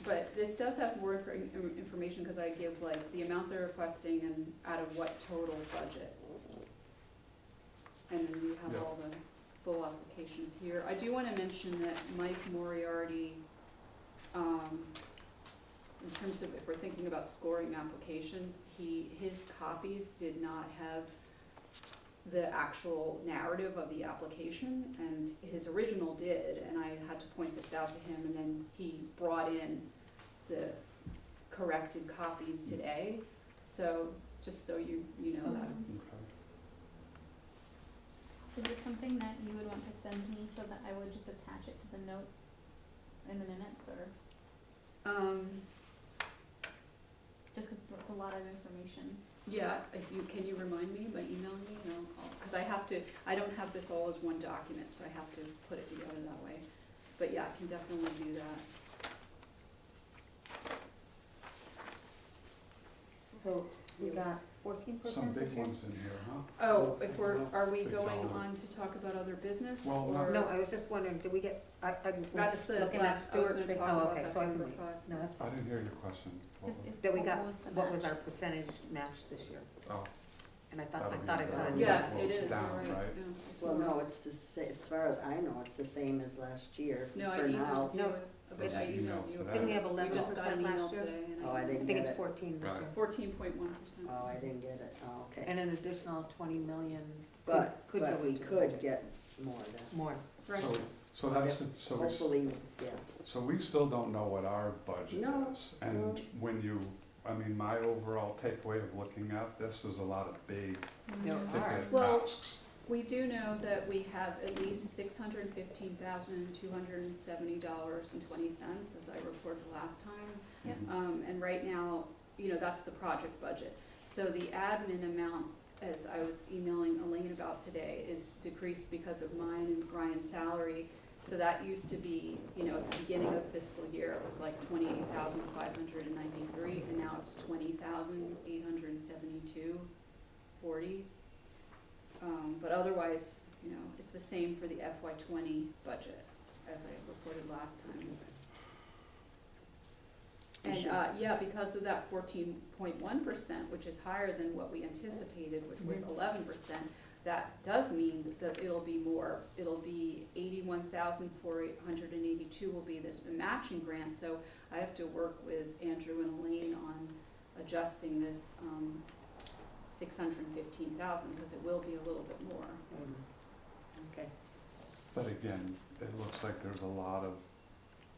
But this does have more information, because I give like the amount they're requesting and out of what total budget. and then you have Yeah. all the full applications here. I do wanna mention that Mike Moriarty, in terms of if we're thinking about scoring applications, his copies did not have the actual narrative of the application, and his original did, and I had to point this out to him, and then he brought in the corrected copies today, so, just so you know that. Okay. Is this something that you would want to send me so that I would just attach it to the notes in the minutes, or just 'cause it's a lot of information? Yeah, can you remind me by emailing me, and cause I don't have this all as one document, so I have to put it together that way. But yeah, I can definitely do that. So we got 14% Some big this year? ones in here, huh? Oh, are we Big going dollar. on to talk about other business, Well, or? No, I was just wondering, did we get, I was That's just the looking at last, I was Stuart's gonna thing. talk Oh, about okay, that so I can number wait. 5. No, that's I fine. didn't hear your question. What Just was- if, That we what got, was the what was match? our percentage match this year? Oh, And I that'll thought I be saw down. it. Yeah, Well, it it's is, down, you're right, right? yeah. it's Well, more. no, it's the as far as I know, it's the same as last year, No, I for now. emailed you, No, but I Did you emailed email you. today? Didn't we have We 11% just got an email last year? today, and Oh, I I didn't think get it's it. 14 this Right. year. 14.1%. Oh, I didn't get it, oh, okay. And an additional 20 million But, could but go we into could it. get more then. More. Right. So that's, so we, Hopefully, yeah. so we still don't know what our budget No, is. And no. when you, I mean, my overall takeaway of looking at this is a lot of big There Mhm. are. ticket Well, asks. We do know that we have at least $615,270.20, as I reported last time. Yep. And right now, that's the project budget. So the admin amount, as I was emailing Elaine about today, is decreased because of mine and Brian's salary. So that used to be, at the beginning of fiscal year, it was like 28,593, and now it's 20,872.40. But otherwise, it's the same for the FY20 budget, as I reported last time. And, yeah, because of that 14.1%, which is higher than what we anticipated, which was 11%, that does mean that it'll be more. It'll be 81,482 will be this matching grant, so I have to work with Andrew and Elaine on adjusting this, 615,000, because it will be a little bit more. Okay, But again, it looks like there's a lot of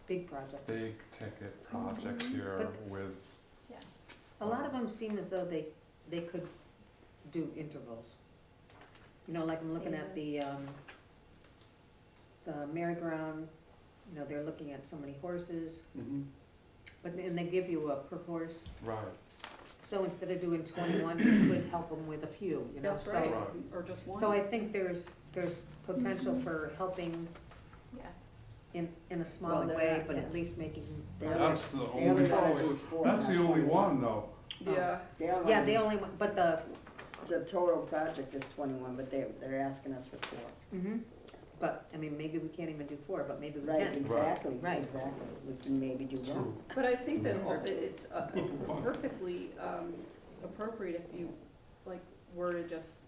big project. big ticket projects Mhm. here But- with, A lot of them seem as though they could do intervals. Like I'm looking at the merry-go-round, they're looking at so many horses, and they give you a per horse. right, So instead of doing 21, you could help them with a few, That's so. right, Right. or just one. So I think there's potential for helping Yeah. in a smaller they're way, not- but yeah. at least making. They That's only- the they only only- gotta do four, that's the not only 21. one though. Yeah, Yeah, they only, but the, The total project is 21, but they're asking us for 4. but, maybe we can't even do 4, but maybe we Right, can. exactly, Right. exactly. We can maybe do True. one. but I think that Mhm. it's perfectly appropriate if you, were to just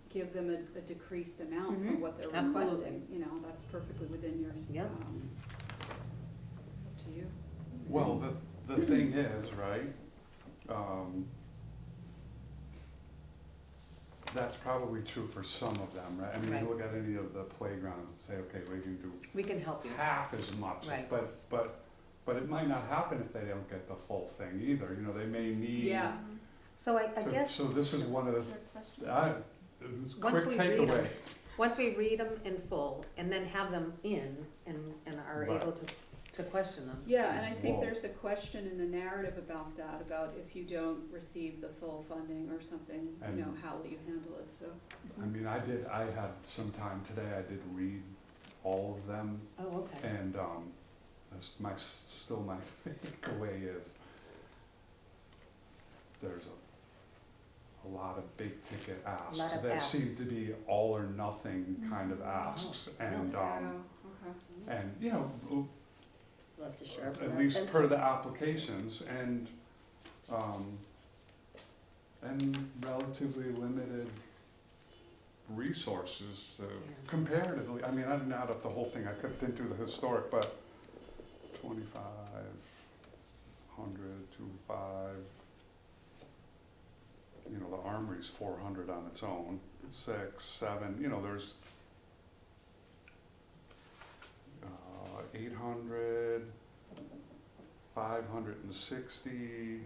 give them a decreased amount for Mhm. what they're Absolutely. requesting, that's perfectly within your, Yep. up to you. Well, the thing is, right, that's probably true for some of them, right? I mean, Right. you look at any of the playgrounds and say, okay, we can do We can help you. half as much. Right. But it might not happen if they don't get the full thing either, they may need. Yeah. So I guess, So this is one of Is the, there a question? this is Once quick we read 'em, takeaway. once we read them in full and then have them in and are Right. able to question them. Yeah, and I think Whoa. there's a question in the narrative about that, about if you don't receive the full funding or something, And- how will you handle it, so. I mean, I had some time today, I did read all of them, Oh, okay. and, that's still my takeaway is there's a lot of big ticket asks. Lot of That asks. seem to be all or nothing kind of asks, and, Okay. and, We'll have to sharpen at our least pencil. per the applications, and relatively limited resources comparatively. I mean, I didn't add up the whole thing, I kept into the historic, but 2,500 to 5, you know, the Armory's 400 on its own, 6, 7, you know, there's 800, 560,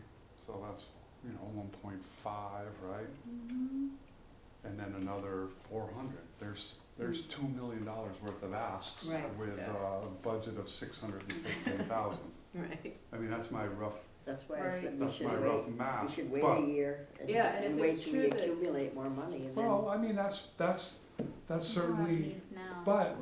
so that's, you know, 1.5, right? And then another 400. There's $2 million worth of asks Right. with Yeah. a budget of 615,000. Right. I mean, that's my rough, That's why I Right. said we that's should my wait, rough math. we should wait But- a year and Yeah, and if wait it's till true we that- accumulate more money and then. Well, I mean, that's certainly, Needs now. but,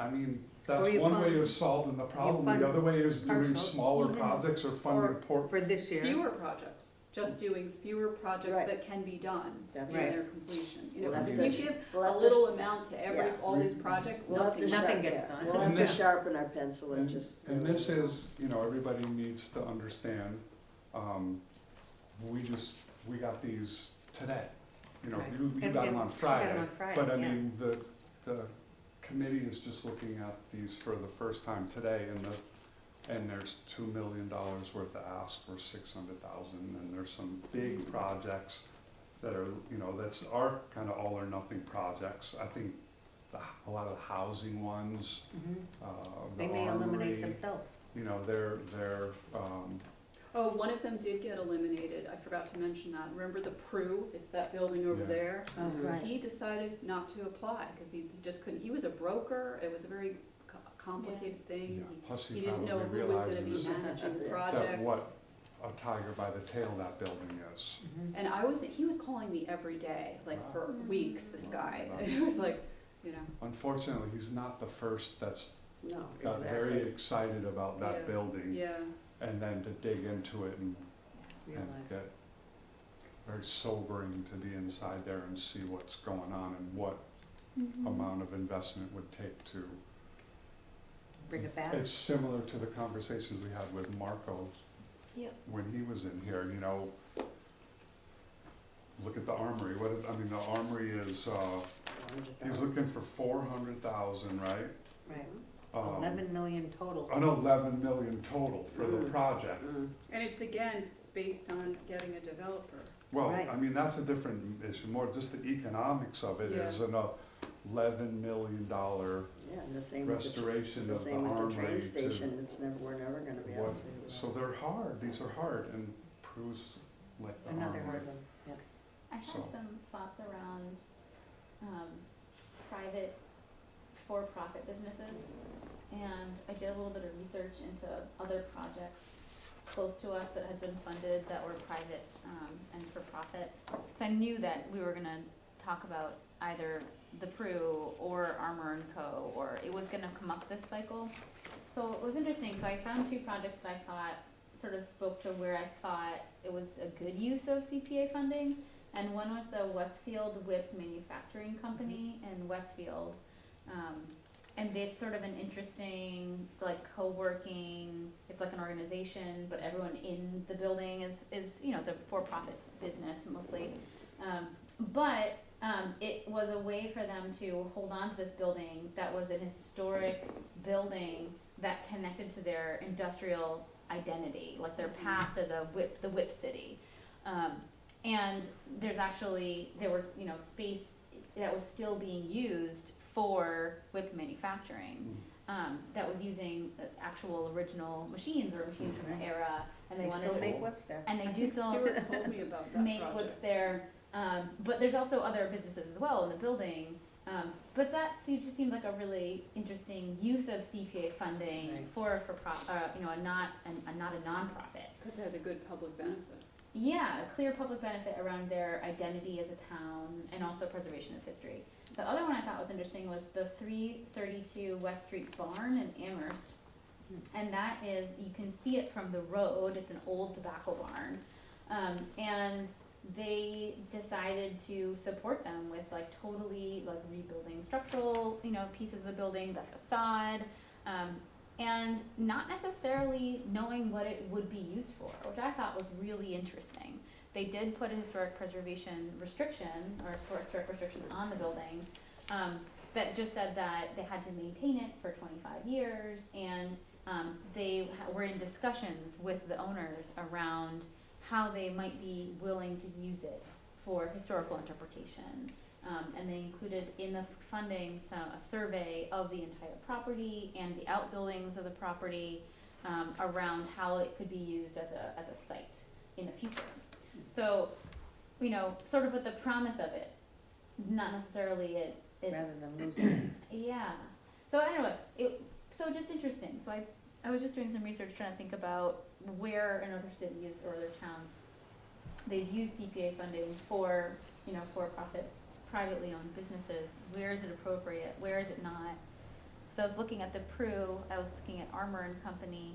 I mean, Or that's you one way fund- of solving the problem. fund The other way is doing partial. smaller Even- projects or funding For this year. Fewer projects, just doing fewer projects Right. that can be done That's in right. their completion. You know, We'll because have if to- you give we'll a have to little sh- amount to yeah. all these projects, We'll have to nothing. Nothing sharp- gets yeah, done. We'll have And to this- sharpen our pencil and just. And really- this is, you know, everybody needs to understand, we got these today. You know, Right. you And- got them and on she got 'em Friday. on Friday, But I yeah. mean, the committee is just looking at these for the first time today, and there's $2 million worth of ask for 600,000, and there's some big projects that are, you know, that's our kind of all or nothing projects. I think a lot of the housing ones, Mhm. the They may eliminate armory, themselves. you know, they're, Oh, one of them did get eliminated, I forgot to mention that. Remember the Pru, it's that building over Yeah. there? Oh, Mhm. right. He decided not to apply, because he just couldn't, he was a broker, it was a very complicated yeah, thing. plus He he didn't probably know who was gonna be realizes managing the that projects. that what a tiger by the tail that building is. Mhm. And he was calling me every day, like for Wow. weeks, this Wow. guy. Wow. It was like, you know, Unfortunately, he's not the first that's No, got very exactly. excited about that Yeah. building, yeah. and then to dig into it and Realize. get very sobering to be inside there and see what's going on and what amount of investment would take to. Bring it back. It's similar to the conversations we had with Marco Yep. when he was in here, you know. Look at the Armory, the Armory is, he's 400,000. looking for 400,000, right? Right. 11 11 million total. 11 million total for the Mm. project. Mm. And it's again based on getting a developer. Well, Right. I mean, that's a different issue, more just the economics of it Yeah. is an $11 million Yeah, and the same with restoration the, of the same with the Armory train to. station, we're never gonna be able what- to. So they're hard, these are hard, and Prue's like the Another Armory. hard one. Yeah. I had So- some thoughts around private for-profit businesses, and I did a little bit of research into other projects close to us that had been funded that were private and for-profit. So I knew that we were gonna talk about either the Pru or Armor and Co., or it was gonna come up this cycle. So it was interesting, so I found two projects that I thought sort of spoke to where I thought it was a good use of CPA funding. And one was the Westfield Whip Manufacturing Company in Westfield. And it's sort of an interesting, like, co-working, it's like an organization, but everyone in the building is, you know, it's a for-profit business mostly. But it was a way for them to hold on to this building that was an historic building that connected to their industrial identity, like their past as the whip city. And there was, you know, space that was still being used for whip manufacturing, that was using actual original machines or machines from the era, and they wanted still to, make whips there. and they I do think still Stuart told me about that make whips project. there. But there's also other businesses as well in the building. But that just seemed like a really interesting use of CPA funding Right. you know, not a nonprofit. Because it has a good public benefit. Yeah, a clear public benefit around their identity as a town and also preservation of history. The other one I thought was interesting was the 332 West Street Barn in Amherst. And that is, you can see it from the road, it's an old tobacco barn. And they decided to support them with like totally like rebuilding structural, you know, pieces of the building, the facade, and not necessarily knowing what it would be used for, which I thought was really interesting. they did put a historic preservation restriction, or historic restriction on the building, that just said that they had to maintain it for 25 years, and they were in discussions with the owners around how they might be willing to use it for historical interpretation. And they included in the funding a survey of the entire property and the outbuildings of the property, around how it could be used as a site in the future. So, you know, sort of with the promise of it, not necessarily it. Rather than losing it. Yeah. So I don't know. So just interesting. So I was just doing some research trying to think about where in other cities or other towns they've used CPA funding for, you know, for-profit, privately owned businesses. Where is it appropriate? Where is it not? So I was looking at the Prue. I was looking at Armor and Company,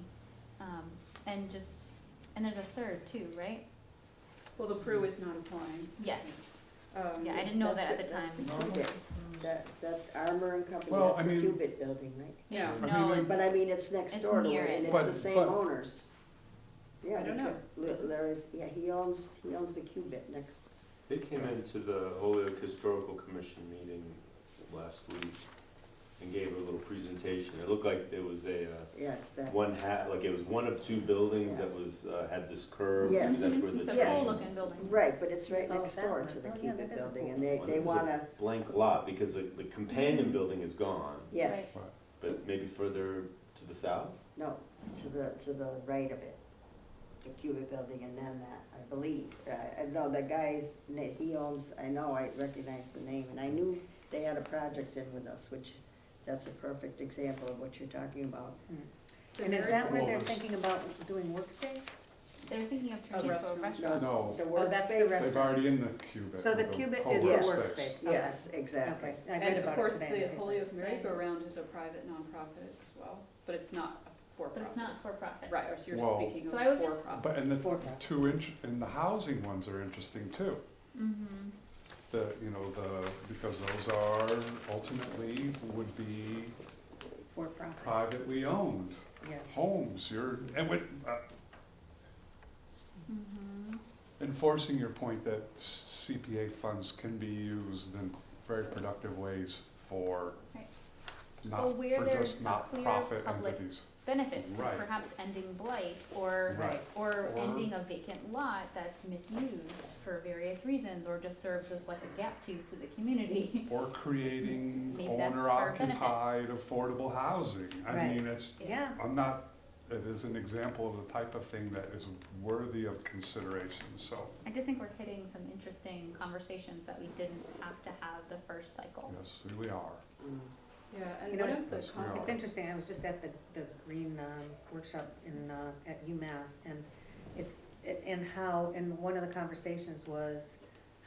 and there's a third too, right? Well, the Prue is not applying. Yes. Yeah, I didn't know that at the time. That's the Cubit. That Armor and Company, Well, that's I the mean- Cubit building, right? Yeah. I No, mean, it's, But I mean, it's next It's door to near it, and it. it's the same But- owners. Yeah, I don't know. Larry's, yeah, he owns the Cubit next. They came into the Holyoke Historical Commission meeting last week and gave a little presentation. It looked like there was a, Yeah, it's that. like it was one of two buildings that was, had this curve. Yes. Maybe that's where the. it's a Yes. cool looking building. Right, but it's right Oh, next that door one. to the Oh, yeah, Cubit that is a building, cool and they Well, it was a wanna, Blank lot, because the companion building is gone, yes, Right. but maybe further to the south? no, to the right of it. The Cubit building and then that, I believe. I know the guy's, he owns, I know, I recognize the name, and I knew they had a project in with us, which, that's a perfect example of what you're talking about. And is that where Well, they're there's- thinking about doing workspace? They're thinking of turning it into a restaurant. restaurant. No, The Oh, that's the workspace? rest- they've already in the Cubit. So the with Cubit is the co-work Yes. workspace? Okay. Yes, exactly. Okay, I read And of about it course, today the in paper. Holyoke Merry-Go-Round is a private nonprofit as well, but it's not a for-profit. But it's not for profit. Right, or so you're Well- speaking So I was of just- for-profit. but, and the For-profit. two and the housing ones are interesting too. Mm-hmm. Because those are ultimately would be For profit, privately owned yes. homes. And with, Mm-hmm. enforcing your point that CPA funds can be used in very productive ways for Right. not, Well, where for there's just a not clear profit public entities. Benefit, Right. perhaps ending blight or Right. or Or- ending a vacant lot that's misused for various reasons, or just serves as like a gap tooth to the community. Or creating Maybe that's for owner-occupied affordable housing. I Right. mean, it's, Yeah, it is an example of the type of thing that is worthy of consideration, so, I just think we're hitting some interesting conversations that we didn't have to have the first cycle. yes, we are. Mm. Yeah, You and know, one of the Yes, we are. it's interesting, I was just at the green workshop at UMass, and and one of the conversations was,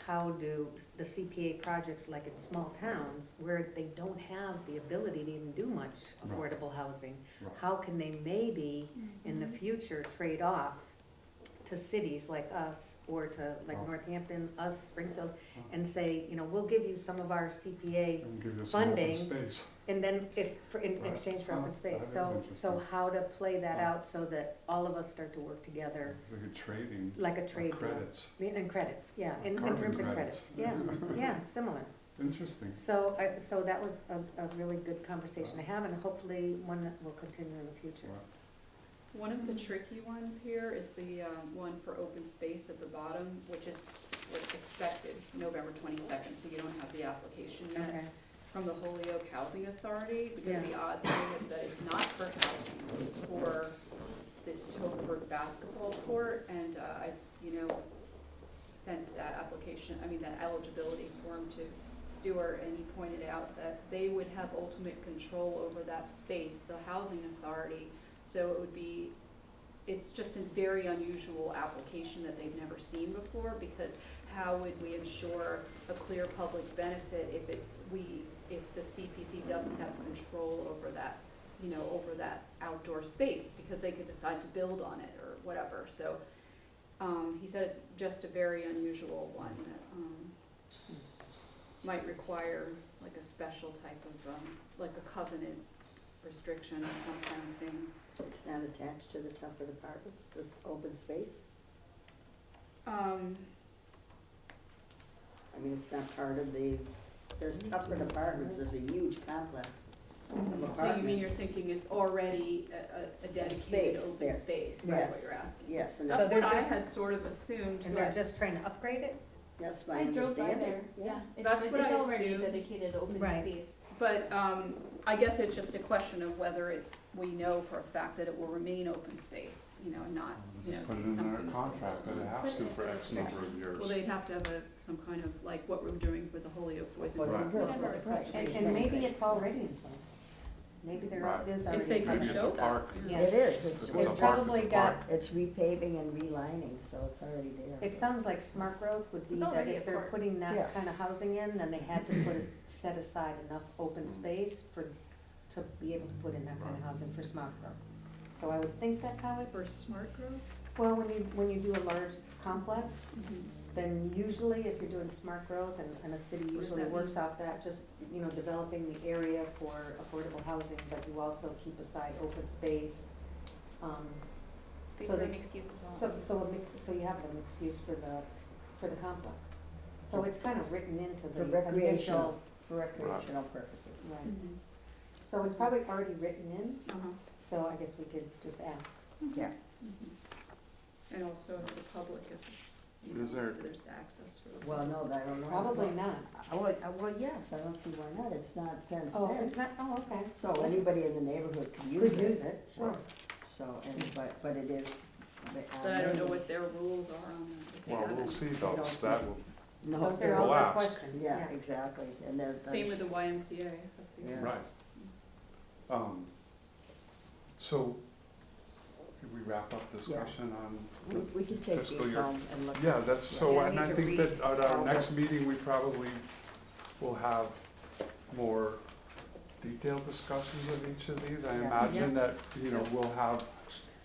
how do the CPA projects, like in small towns, where they don't have the ability to even do much Right. affordable housing, Right. how can they maybe in the future trade off to cities like us, or to like Oh. Northampton, us, Springfield, Oh. and say, you know, we'll give you some of our CPA, And give you some open funding, space. and then in Right. exchange for Oh, open space. that is So interesting. how to play that Oh. out so that all of us start to work together, Like a trading, like a trade deal. credits, And credits, yeah, in Carbon terms of credits. credits, yeah, yeah, similar. interesting. So that was a really good conversation to have, and hopefully one that will continue in the future. Right. One of the tricky ones here is the one for open space at the bottom, which is what's expected, November 22nd, so you don't have the application yet, Okay, from the Holyoke Housing Authority, because Yeah. the odd thing is that it's not for housing, it's for this Tillbrook basketball court, and I, sent that application, that eligibility form to Stuart, and he pointed out that they would have ultimate control over that space, the housing authority. So it's just a very unusual application that they've never seen before, because how would we ensure a clear public benefit if the CPC doesn't have control over that, over that outdoor space, because they could decide to build on it or whatever. So, he said it's just a very unusual one that, might require like a special type of, like a covenant restriction or some kind of thing. It's not attached to the top of the apartments, this open space? I mean, it's not part of the, there's separate apartments, there's a huge complex of apartments. So you mean you're thinking it's already a dedicated Space open there. space, is Yes. what you're asking? Yes, and That's that's, they're what I just- had sort of assumed, And they're but just trying to upgrade it? that's my I drove by understanding. there, yeah, That's it's what I already assumed. dedicated open Right. space. But I guess it's just a question of whether we know for a fact that it will remain open space, you know, and not, you know, Just put it be in their something. contract that it has to for X number of years. Well, they'd have to have some kind of, like what we're doing with the Holyoke Boys and Boys Girls and Club, Girls, like right. conservation And maybe space. it's already in place. Maybe there Right. is If already. they a could Maybe it's show a that. park. yeah. It is, If it's, a It's park, probably it's a got, park. it's repaving and relining, so it's already there. it sounds like smart growth would be It's that already if a they're park. putting Yeah. that kind of housing in, then they had to set aside enough open space to be able to put in that kind of housing for smart growth. So I would think that's how For it's, smart growth? well, when you do a large complex, Mhm. then usually if you're doing smart growth, and a city What does usually that works mean? off that, just, you know, developing the area for affordable housing, but you also keep aside open space. Space So for they- mixed use So, development. so you have the mixed use for the complex. So it's kind of written into For the recreational, initial, for recreational purposes. right. Mhm. So it's probably already written in, Uh-huh. so I guess we could just ask. Yeah. Mhm. And also the public is, you Is know, there- there's access to the. Well, no, I don't know. Probably not. Well, yes, I don't see why not, it's not fenced Oh, in. it's not, oh, okay. So anybody in the neighborhood could use it. Could use it, sure. So, but it is. But I don't know what their rules are on that, if they Well, we'll haven't. see those, that will, No, Those are they're- all We'll good ask. questions, yeah, yeah. exactly, and they're. Same with the YMCA, that's the. Yeah. right. So, could we wrap up discussion on? We could take Fiscal these year. home and look. Yeah, that's, so, Yeah, I and I need to think read that at our all next this. meeting, we probably will have more detailed discussions of each of these. I Yeah. imagine that, you know, we'll have,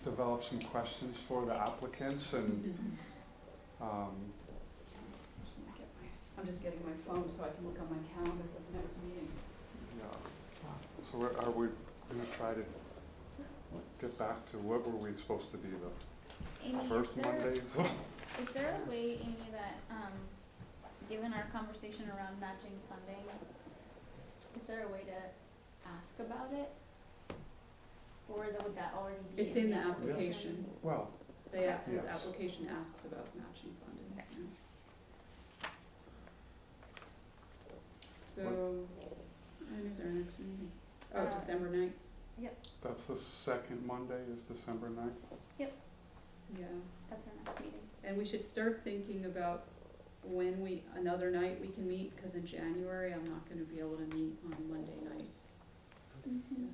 develop some questions for the applicants and, Mhm. um, I'm just getting my phone so I can look on my calendar for the next meeting. yeah. So are we gonna try to get back to, what were we supposed to be, the Amy, first Mondays? is there a way, Amy, that, given our conversation around matching funding, is there a way to ask about it? Or would that already be? It's in the application. Well, The Yes. application asks about matching funding. Okay. yeah. So, when is our next meeting? Oh, December 9th? that's the second Monday, is December 9th? Yeah. That's our next meeting. And we should start thinking about when another night we can meet, because in January, I'm not gonna be able to meet on Monday nights. Mm-hmm.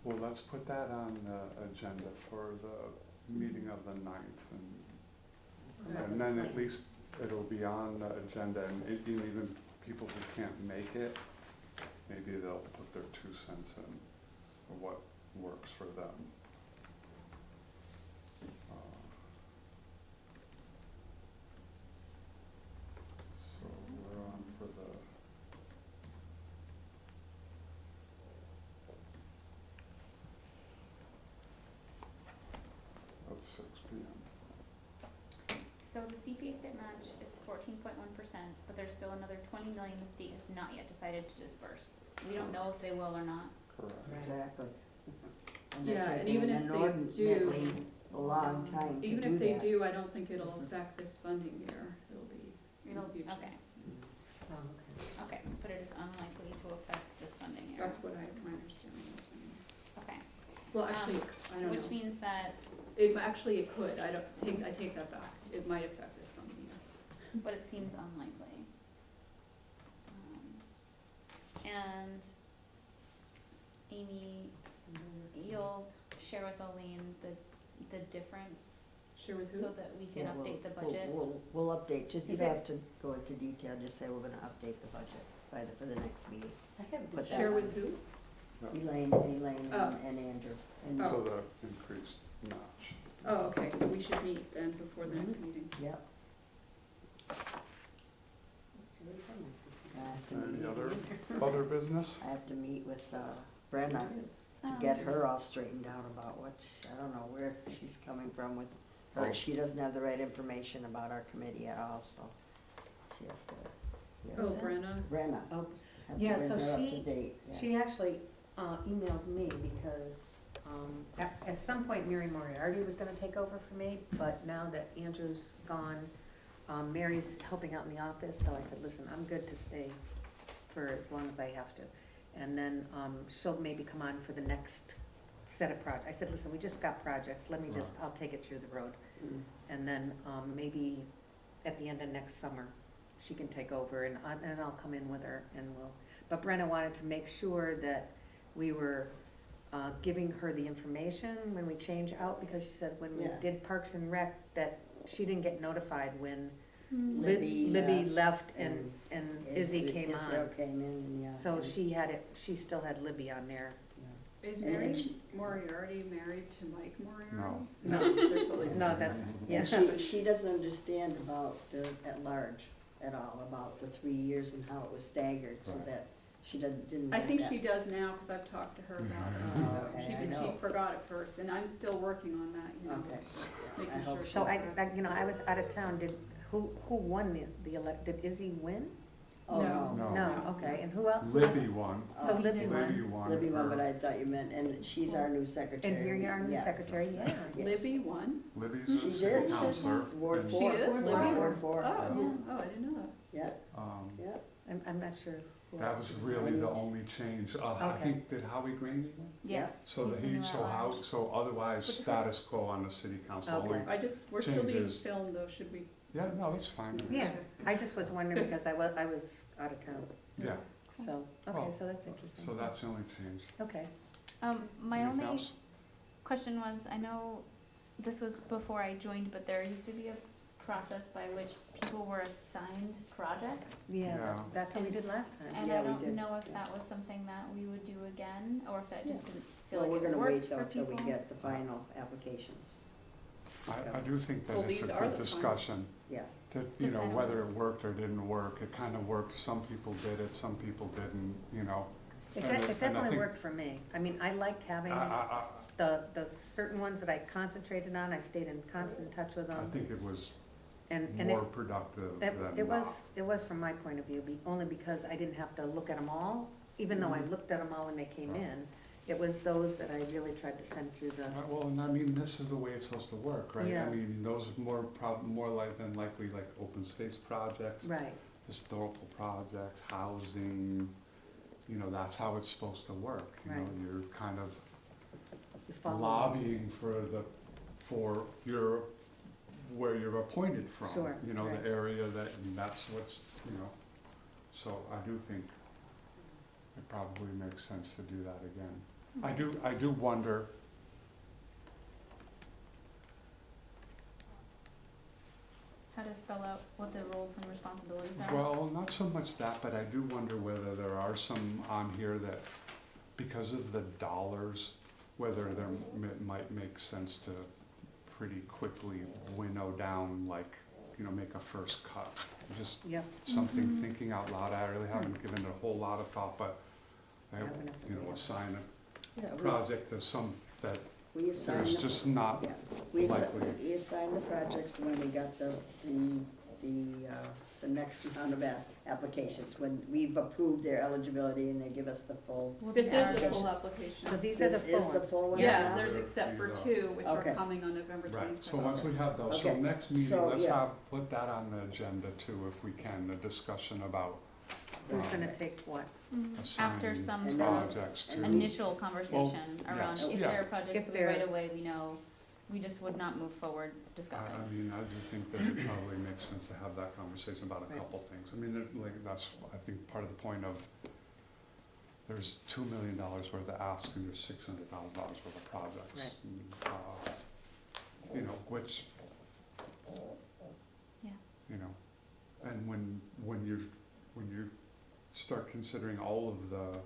Well, let's put that on the agenda for the meeting of the 9th, and then at least it'll be on the agenda, and even people who can't make it, maybe they'll put their 2 cents in, for what works for them. So we're on for the at 6 p.m. So the CPA state match is 14.1%, but there's still another 20 million the state has not yet decided to disperse. We don't know if they will or not. Correct. Exactly. And Yeah, they're and taking even an if they inordinately long time to do Even that. if they do, I don't think it'll This is- affect this funding year. It'll be in the It'll, future. okay, Oh, okay. okay, but it is unlikely to affect this funding year. That's what my understanding is. Okay, Well, actually, I don't know. which means that, Actually, it could. I take that back. It might affect this funding year. but it seems unlikely. And Amy, you'll share with Aline the difference Sure with who? so that we can Yeah, update the we'll- budget? We'll update, just, you Is don't it- have to go into detail, just say we're gonna update the budget for the next meeting. I have But this. Share with who? Elaine Oh. and Andrew. And Oh. So the increased match. Oh, okay, so we should meet then before the next meeting. Yep. I have to Any meet- other business? I have to meet with Brenna to Um, get her all straightened out about what, I don't know where she's coming from with Or Oh. she doesn't have the right information about our committee at all, so she has to. Oh, Brenna. Brenna. Oh, Have to yeah, bring so her up to she- date, yeah. She actually emailed me because at some point Mary Moriarty was gonna take over for me, but now that Andrew's gone, Mary's helping out in the office, so I said, listen, I'm good to stay for as long as I have to. And then she'll maybe come on for the next set of projects. I said, listen, we just got projects, let me just, I'll take it through the road. Mm. And then maybe at the end of next summer, she can take over and I'll come in with her and we'll, but Brenna wanted to make sure that we were giving her the information when we change out, because she said when we Yeah. did Parks and Rec, that she didn't get notified when Libby Libby left left and Izzy came Israel on. came in, and yeah. So and- she had it, she still had Libby on there. Is And Mary Moriarty married to Mike Moriarty? No. No. They're totally No, separate. that's, And yeah. she doesn't understand about the at-large at all, about the 3 years and how it was staggered, so Right. that she didn't I get think that. she does now, because I've talked to her about Mhm. it, Oh, so okay, she I did, she know. forgot at first, and I'm still working on that, you know. Okay. Making I hope sure so. So I was out of town, who won the elect, did Izzy win? Oh, No. no. No, okay, and who else? Libby won. So Oh, Libby Libby won. won. Libby won, for- but I thought you meant, and she's our new secretary. And you're our new Yeah. secretary, yeah. Yes. Libby won? Libby's She a did, city she's councilor. Ward and- She 4. is? Libby? Wow. Ward 4. Oh, oh, I didn't know that. Yeah, Um, yeah. I'm not sure. who That else. was really the only change. I Okay. think, did Howie Grandy win? Yes. So he's the new at-large. so otherwise What's it status quo on the city council. Okay. Only- We're still being Changes. filmed though, should we? Yeah, no, it's fine. Yeah, I just was wondering because I was out of town, Yeah, so, okay, Oh, so that's interesting. so that's the only change. Okay, My Anything only else? question was, I know this was before I joined, but there used to be a process by which people were assigned projects. yeah, Yeah. that's what we did last time. And Yeah, I we don't did. know if that was something that we would do again, or if that just didn't feel Well, like we're it gonna worked wait for till we people. get the final applications. I do think that Well, it's these a are good the fun. discussion. Yeah. That, Just kind of- whether it worked or didn't work, it kind of worked. Some people did it, some people didn't, you know. It And and I definitely think- worked for me. I mean, I liked having the certain ones that I concentrated on, I stayed in constant touch with I them. think it was And more productive than not. it was from my point of view, only because I didn't have to look at them all, even though I Mhm. looked at them all when they came Right. in. It was those that I really tried to send through the, Well, and I mean, this is the way it's supposed to work, right? Yeah. I mean, those more like than likely like open space projects, right, historical projects, housing, you know, that's how it's supposed to work. You know, Right. you're kind of you follow. lobbying for your, where you're appointed from. Sure, You know, right. the area that, and that's what's, you know, so I do think it probably makes sense to do that again. I do wonder, How to spell out what the roles and responsibilities are. well, not so much that, but I do wonder whether there are some on here that, because of the dollars, whether there might make sense to pretty quickly winnow down, like, you know, make a first cut. Just Yep, something, Mhm. thinking out loud. I really haven't given it a whole lot of thought, but I, Yeah, we have to you know, do that. assign Yeah, a project to some, that we assigned there's the, just not, yeah, we likely. assigned the projects when we got the next round of applications, when we've approved their eligibility and they give us the full. This is the application. full so application. these are the This full is the ones. full ones Yeah, now? there's except for These are- two, which are Okay. coming on November right. So 27th. once we have those, so Okay. next meeting, So, let's yeah. put that on the agenda too, if we can, the discussion about Who's um, gonna take what? After assigning some And sort then- of projects to. and initial conversation Well, around yes, if yeah. there are projects If that we there- right away, we know, we just would not move forward discussing. I mean, I do think that it probably makes sense to have that conversation about a Right. couple things. I mean, like, that's, I think, part of the point of, there's $2 million worth of ask and there's $600,000 worth of projects. Right. And, you know, which, Yeah. you know, and when you start considering all of the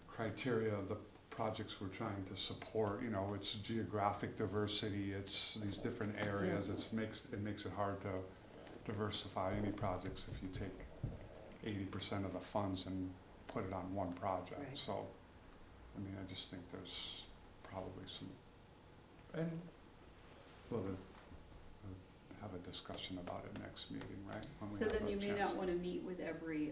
criteria of the projects we're trying to support, you know, it's geographic diversity, it's these different areas, it makes it hard to diversify any projects if you take 80% of the funds and put it on one project. Right. So, I mean, I just think there's probably some And we'll have a discussion about it next meeting, right? When we So have then a you may chance. not wanna meet with every,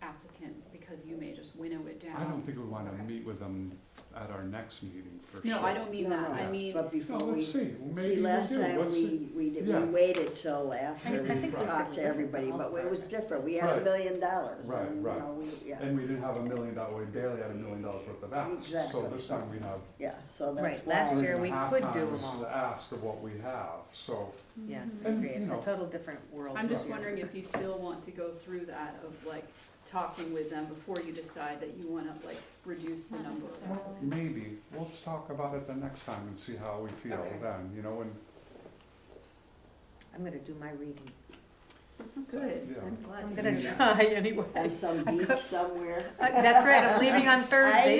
applicant, because you may just winnow it down. I don't think we wanna Okay. meet with them at our next meeting, for sure. No, I don't mean No, that, no, I mean, But No, before let's we, see, maybe see, we last do. time Let's see. we Yeah. waited till after I we think we talked should to listen everybody, to all but the it was projects. different, we had Right. $1 million, Right, and, you right. know, yeah, And we didn't have $1 million, we barely had $1 million worth of asks. Exactly. So this time we have yeah, so that's Right, why. last year 3.5 we could do 'em times all. the ask of what we have, so. Yeah, Mhm. I And, agree, you it's a know- total different world. I'm just this year. wondering if you still want to go through that of like talking with them before you decide that you wanna like reduce the Not number. necessarily. Maybe, let's talk about it the next time and see how we feel Okay. then, you know, and, I'm gonna do my reading. Good, Yeah. I'm glad I'm to gonna hear that. try anyway. On some beach somewhere. That's right, I'm leaving on I Thursday.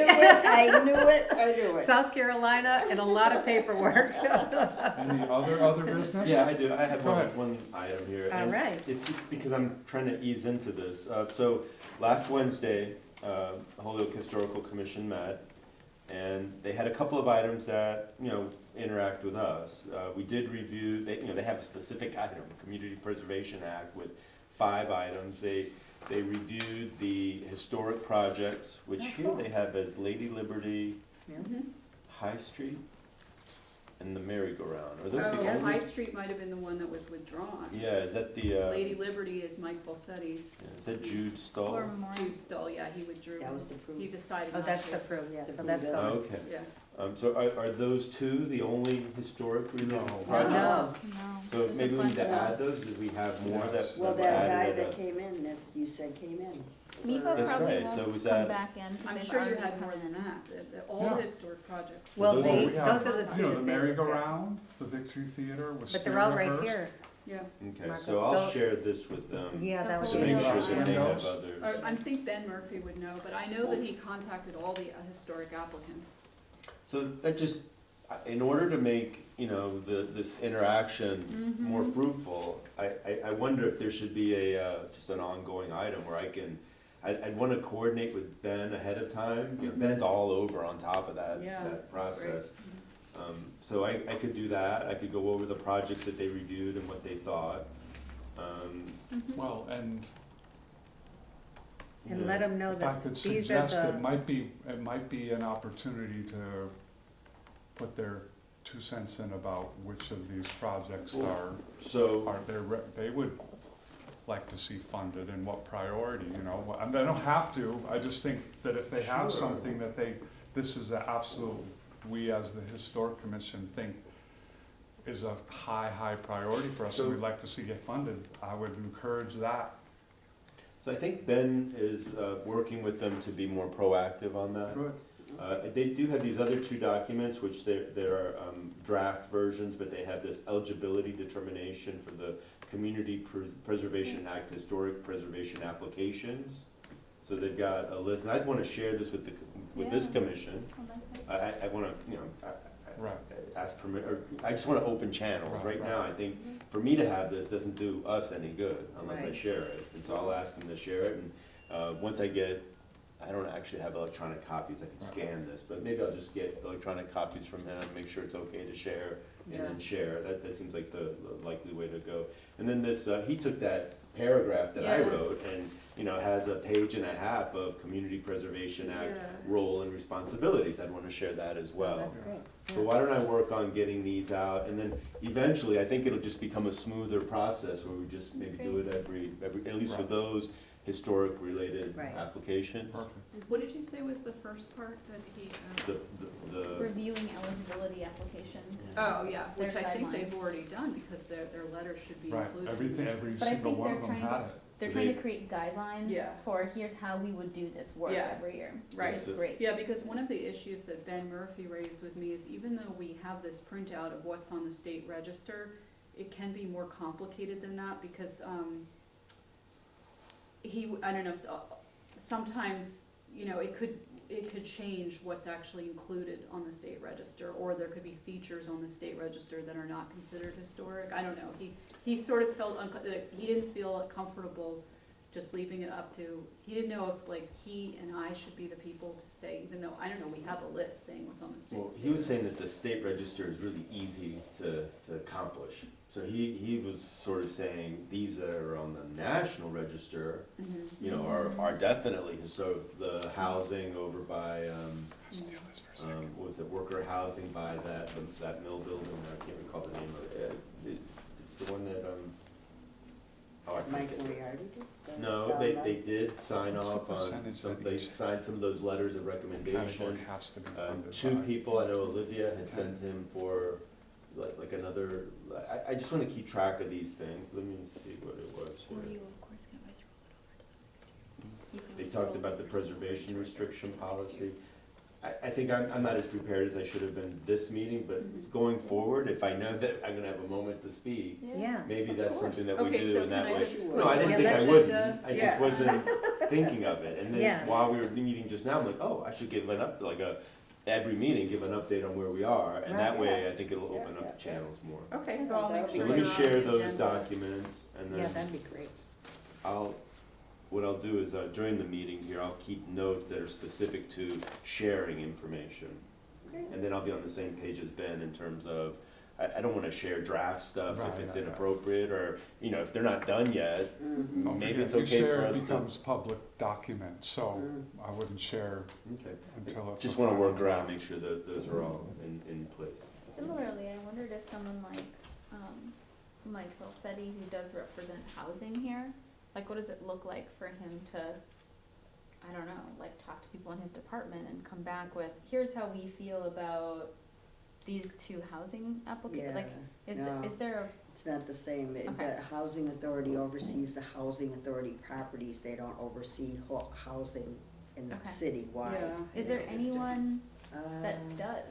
knew it, I knew it. South Carolina and a lot of paperwork. any other business? Yeah, I do. I have Go ahead. one item here. All and right. It's just because I'm trying to ease into this. So last Wednesday, the Holyoke Historical Commission met, and they had a couple of items that, you know, interact with us. We did review, they have a specific item, Community Preservation Act, with 5 items. They reviewed the historic projects, which Oh, here cool. they have as Lady Liberty, Mhm. High Street, and the merry-go-round. Are those the Oh, only? High Street might have been the one that was withdrawn. Yeah, is that the, Lady Liberty is Mike Falsetti's. is that Jude Stoll? Or more. Jude Stoll, yeah, he withdrew. That was He approved. decided Oh, not that's to. approved, yeah, so Approved that's it. gone. Okay. Yeah. So are those 2 the only historic related No. projects? No. No. So there's a maybe we need to bunch. add those, do we have more Yes. that Well, were that guy added that at a- came in, that you said came in. MIFA That's probably right, so won't was come that- back in, because I'm they've sure you already had come more than in. that, all Yeah. the historic projects. Well, those they, are- we have, those are the You two know, the that they. merry-go-round, the Victory Theater was But still they're all right rehearsed. here. Yeah, Okay, Marcus, so I'll so- share this with them. Yeah, that was. To make sure Windows. that they have Windows. others. I think Ben Murphy would know, but I know that he contacted all the historic applicants. So that just, in order to make, you know, this interaction more Mhm. fruitful, I wonder if there should be just an ongoing item where I'd want to coordinate with Ben ahead of time. You know, Mhm. Ben's all over on top of that Yeah, that that's great. process. So I could do that. I could go over the projects that they reviewed and what they thought. Mhm. Well, and And yeah. let them know if I that could these are suggest, the, it might be an opportunity to put their 2 cents in about which of these projects Well, So, they would like to see funded and what priority, you know. I mean, they don't have to, I just think that if they have Sure. something that this is an absolute, we as the Historic Commission think is a high priority for us and So- we'd like to see get funded, I would encourage that. I think Ben is working with them to be more proactive on that. Good. They do have these other 2 documents, which there are draft versions, but they have this eligibility determination for the Community Preservation Act Historic Preservation Applications. So they've got a list, and I'd want to share this with this Yeah. commission. I'll like that. I want to, you know, Right. ask permit, or I just want to open channels. Right, Right now, right. I think for me to have this doesn't do us any good unless I Right. share it. And so I'll ask them to share it, and once I don't actually have electronic copies, I can Right. scan this, but maybe I'll just get electronic copies from him, make sure it's okay to share, and then Yeah. share. That seems like the likely way to go. And then this, he took that paragraph that I Yeah. wrote and, you know, has a page and a half of Community Preservation Act Yeah. role and responsibilities. I'd want to share that as well. that's great. So why don't I work on getting these out, and then eventually, I think it'll just become a smoother process where we just That's maybe do it every, at least for Right. those historic-related Right. applications. Perfect. What did you say was the first part that he? The, Reviewing eligibility applications. Oh, yeah, which Their I think they've guidelines. already done because their letters should be Right, included. everything, every But I single think one they're of them trying had to, it. they're So trying they- to create guidelines Yeah. for here's how we would do this work Yeah. every year. Right. Which is great. Yeah, because one of the issues that Ben Murphy raised with me is even though we have this printout of what's on the state register, it can be more complicated than that because, I don't know, sometimes, you know, it could change what's actually included on the state register, or there could be features on the state register that are not considered historic. I don't know. He sort of felt, that he didn't feel comfortable just leaving it up to, he didn't know if like he and I should be the people to say, even though, I don't know, we have a list saying what's on the state. Well, he was saying that the state register is really easy to accomplish. So he was sort of saying, these that are on the national register, Mhm. you know, are definitely historic. The housing over by, Steal this for a second. what was it, worker housing by that mill building, I can't recall the name of it. It's the one that, oh, I Mike forget. Moriarty did? that No, down they there? did sign What's the off on percentage some, that they each signed some of those letters of Category recommendation. has to be funded Two by. people, I know Olivia had sent him for like another, I just wanna keep track of these things, let me see what it was Or here. you, of course, can always roll it over to the next year. You can They always talked roll about the over preservation to restriction next year. policy. I think I'm not as prepared as I should have been this meeting, but Mhm. going forward, if I know that I'm gonna have a moment to speak, Yeah. maybe Of that's course. something that we Okay, do so in can that I way. just? No, I didn't Yeah, think I let's- wouldn't, I Yeah. just wasn't thinking of it, and Yeah. then while we were meeting just now, I'm like, oh, I should give an every meeting, give an update on where we are, and that Right. way, I think it'll Yeah, open yeah, up the channels more. Okay, Yeah, so I'll that make would So sure let me they're on share the those agenda. documents, and Yeah, then that'd be great. what I'll do is, during the meeting here, I'll keep notes that are specific to sharing information. And then I'll be on the same page as Ben in terms of, I don't wanna share draft stuff if Right, it's right, right. inappropriate, or, you know, if they're not done yet, Mhm. Don't maybe forget, it's if you okay for share, us it to- becomes public document, so Mm. I wouldn't share okay. until it's. Just a wanna final work around, draft. make sure that those are all in place. Similarly, I wondered if someone like, Mike Valsetti, who does represent housing here, like what does it look like for him to, I don't know, like talk to people in his department and come back with, here's how we feel about these two housing applications, like, no. is there a, It's not the same. Okay. The housing authority oversees the housing authority properties. They don't oversee housing in the Okay. city-wide. Yeah. is there anyone that Um, does?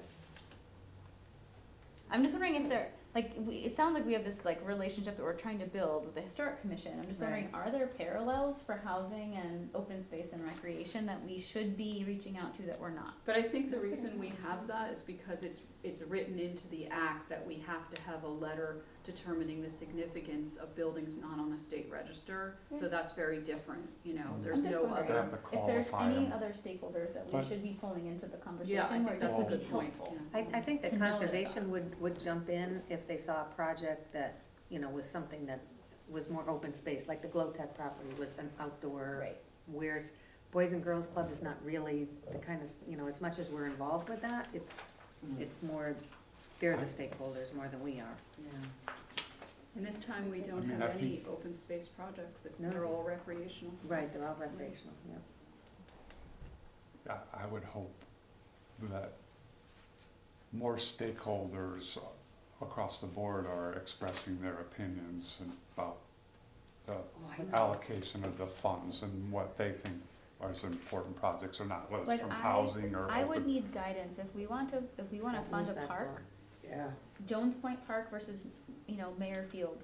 I'm just wondering if there, like, it sounds like we have this like relationship that we're trying to build with the historic commission. I'm just wondering, are there parallels for housing and open space and recreation that we should be reaching out to that we're not? But I think the reason we have that is because it's written into the act that we have to have a letter determining the significance of buildings not on the state register. So Yeah. that's very different, you know, Mm. there's I'm just no wondering They other. have to if there's qualify any them. other stakeholders that we But- should be pulling into the Yeah, I conversation where think it that's just a would be good point, helpful. yeah. I think that To know that conservation that's- would jump in if they saw a project that, you know, was something that was more open space, like the Glow Tech property was an outdoor. Right. Whereas Boys and Girls Club is not really the kind of, you know, as much as we're involved with that, it's more, they're the stakeholders more than we are. Yeah. And this time, we don't I mean, have I any think- open space projects, No. they're all recreational spaces. Right, they're all recreational, yeah. I would hope that more stakeholders across the board are expressing their opinions about the Oh, I know. allocation of the funds and what they think are some important projects or not, whether it's Like from I- housing or I would open. need guidance if we want to fund Who's a that park, Yeah. Jones Point Park versus, Mayor Field.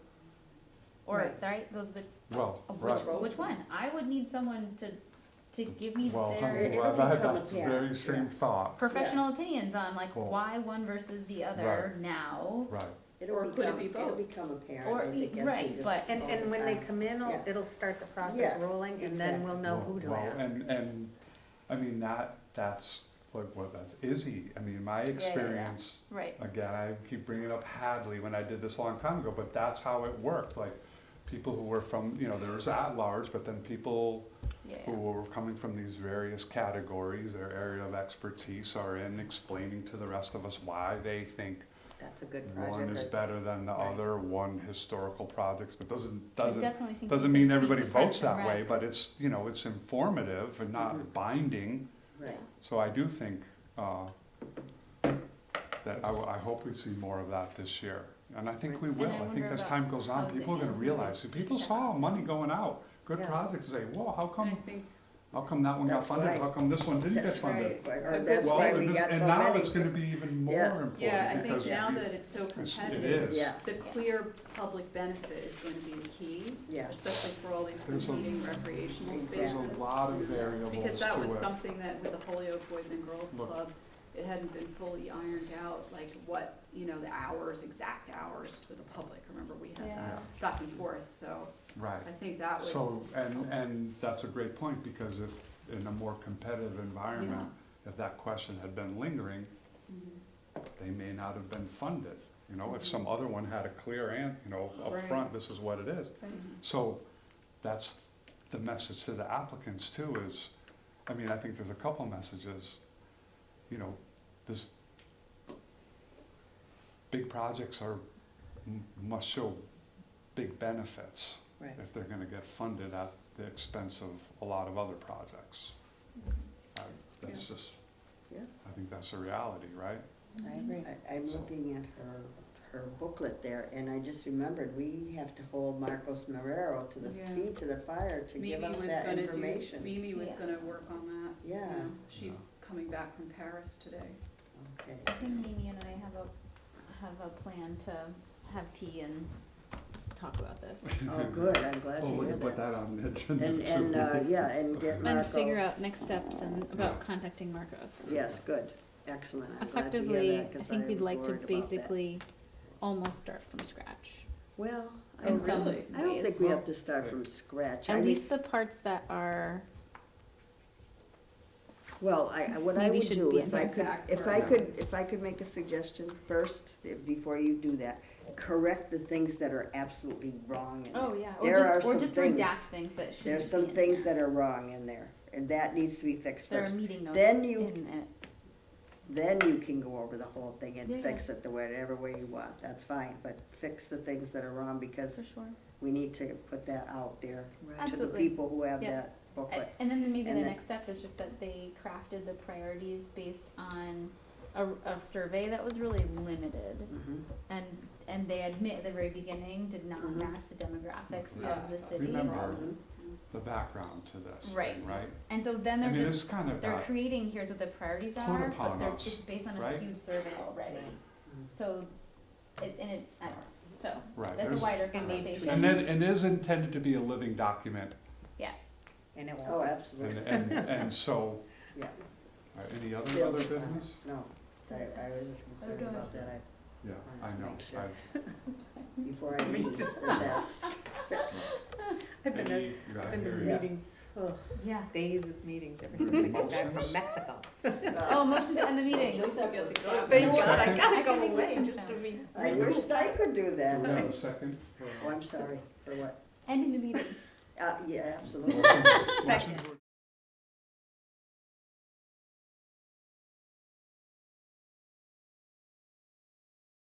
Or, Right. right, those are the, Well, which, which one? I would need someone to give me Well, their It'll I've had become that apparent, very same yeah. thought, professional opinions on like Cool. why one versus the other Right. now. right. Or could it be It'll both? become apparent, Or I think, as we right, just but- And when they time. come in, Yeah. it'll start the process Yeah, rolling, and then we'll know who to Well, ask. and, I mean, that's like, that's Izzy, I mean, my yeah. experience, Right, again, I keep bringing up Hadley when I did this a long time ago, but that's how it worked, like, people who were from, there was at large, but then people yeah, who were coming from these various categories, their area of expertise are in explaining to the rest of us why they think That's a good one project. is better than the Right. other, one historical projects, but I doesn't definitely think doesn't we mean can speak everybody to Parks votes and that way, Rec. but it's, it's informative and not Mhm. binding. Right. So I do think that I hope we see more of that this year. And I think we And will. I I think wonder as about time goes on, housing people are gonna and realize, who people speaks to saw housing. money going out, good Yeah. projects, and say, whoa, how And I come, think, that one got That's funded, right. how come this one didn't get That's funded? right. Or that's Well, why and we this- got so and now many. it's gonna be even more Yeah. important yeah, I think because now that it's so it competitive, is. Yeah, the clear public benefit is gonna be the key, yeah. especially for all these There's a- competing recreational Exactly. There's spaces. a lot of variables to it. Because that was something that with the Holyoke Boys and Girls Look. Club, it hadn't been fully ironed out, like what, the hours, exact hours to the public. Remember, we had Yeah. that back and forth, so Right. I think that would. So, and that's a great point, because if, in a more competitive environment, if that question had been lingering, Mhm. they may not have been funded. You know, if some other one had a clear up Right. front, this is what it is. Mhm. So that's the message to the applicants too is, I mean, I think there's a couple messages. You know, this, big projects must show big benefits Right. if they're gonna get funded at the expense of a lot of other projects. That's just, Yeah. I think that's a reality, right? I agree. I'm looking at her booklet there, and I just remembered, we have to hold Marcos Marrero to the Yeah. feet to the fire to give Mimi us was that gonna information. Mimi was Yeah. gonna work on that. Yeah. She's coming back from Paris today. Okay. I think Mimi and I have a plan to have tea and talk about this. Oh, good, I'm glad Oh, to we hear can put that. that on the agenda And, too. yeah, and get Marcos. And figure out next steps and about contacting Marcos. Yes, good, excellent, I'm glad to hear Effectively, that, I 'cause think we'd was like to worried about that. basically almost start from scratch. Well, I in don't some really? I don't think ways. we have to start from scratch. I At mean, least the parts that are, well, what I maybe would should do, be if I in could, back if for I now. could, if I could make a suggestion first, before you do that, correct the things that are absolutely wrong in there. oh yeah, There are or some just things- redact things that shouldn't be There's some in things there. that are wrong in there, and that needs to be fixed There are first. meeting notes Then you- in it. Then you can go over the whole thing and Yeah, fix it the whatever way you want, that's fine, but fix the things that are wrong, because For sure. we need to put that out there Right. to the Absolutely. people who have Yep. that booklet. And then maybe And the then- next step is just that they crafted the priorities based on a survey that was really limited. Mhm. And they admit at the very beginning did not Mhm. match the demographics Yeah. of the city. Remember Mhm. the background to this Right. thing, right? And so then I they're mean, just, it's kind of they're got, creating, here's what the priorities put are, upon but us, it's based on a right? skewed survey already. Mhm. So, I don't know, so, right, that's a there's, wider It needs to be- conversation. and then, it is intended to be a living document, And it Oh, won't. absolutely, and so, yeah. any other Bill, business? No, I was concerned go about that, Yeah, I Wanted to know, make sure. I, before I leave the desk. I've been, Maybe, I I've been hear in you. meetings, Yeah. days of meetings ever since I got back from Mexico. Oh, motion to end the meeting. At least you get to go out. Thank God, I Second. gotta I go can make away motions just to now. meet. I wish I could do we that. have a second Oh, for, I'm sorry, for what? Ending the meeting. Yeah, absolutely. motion Second. to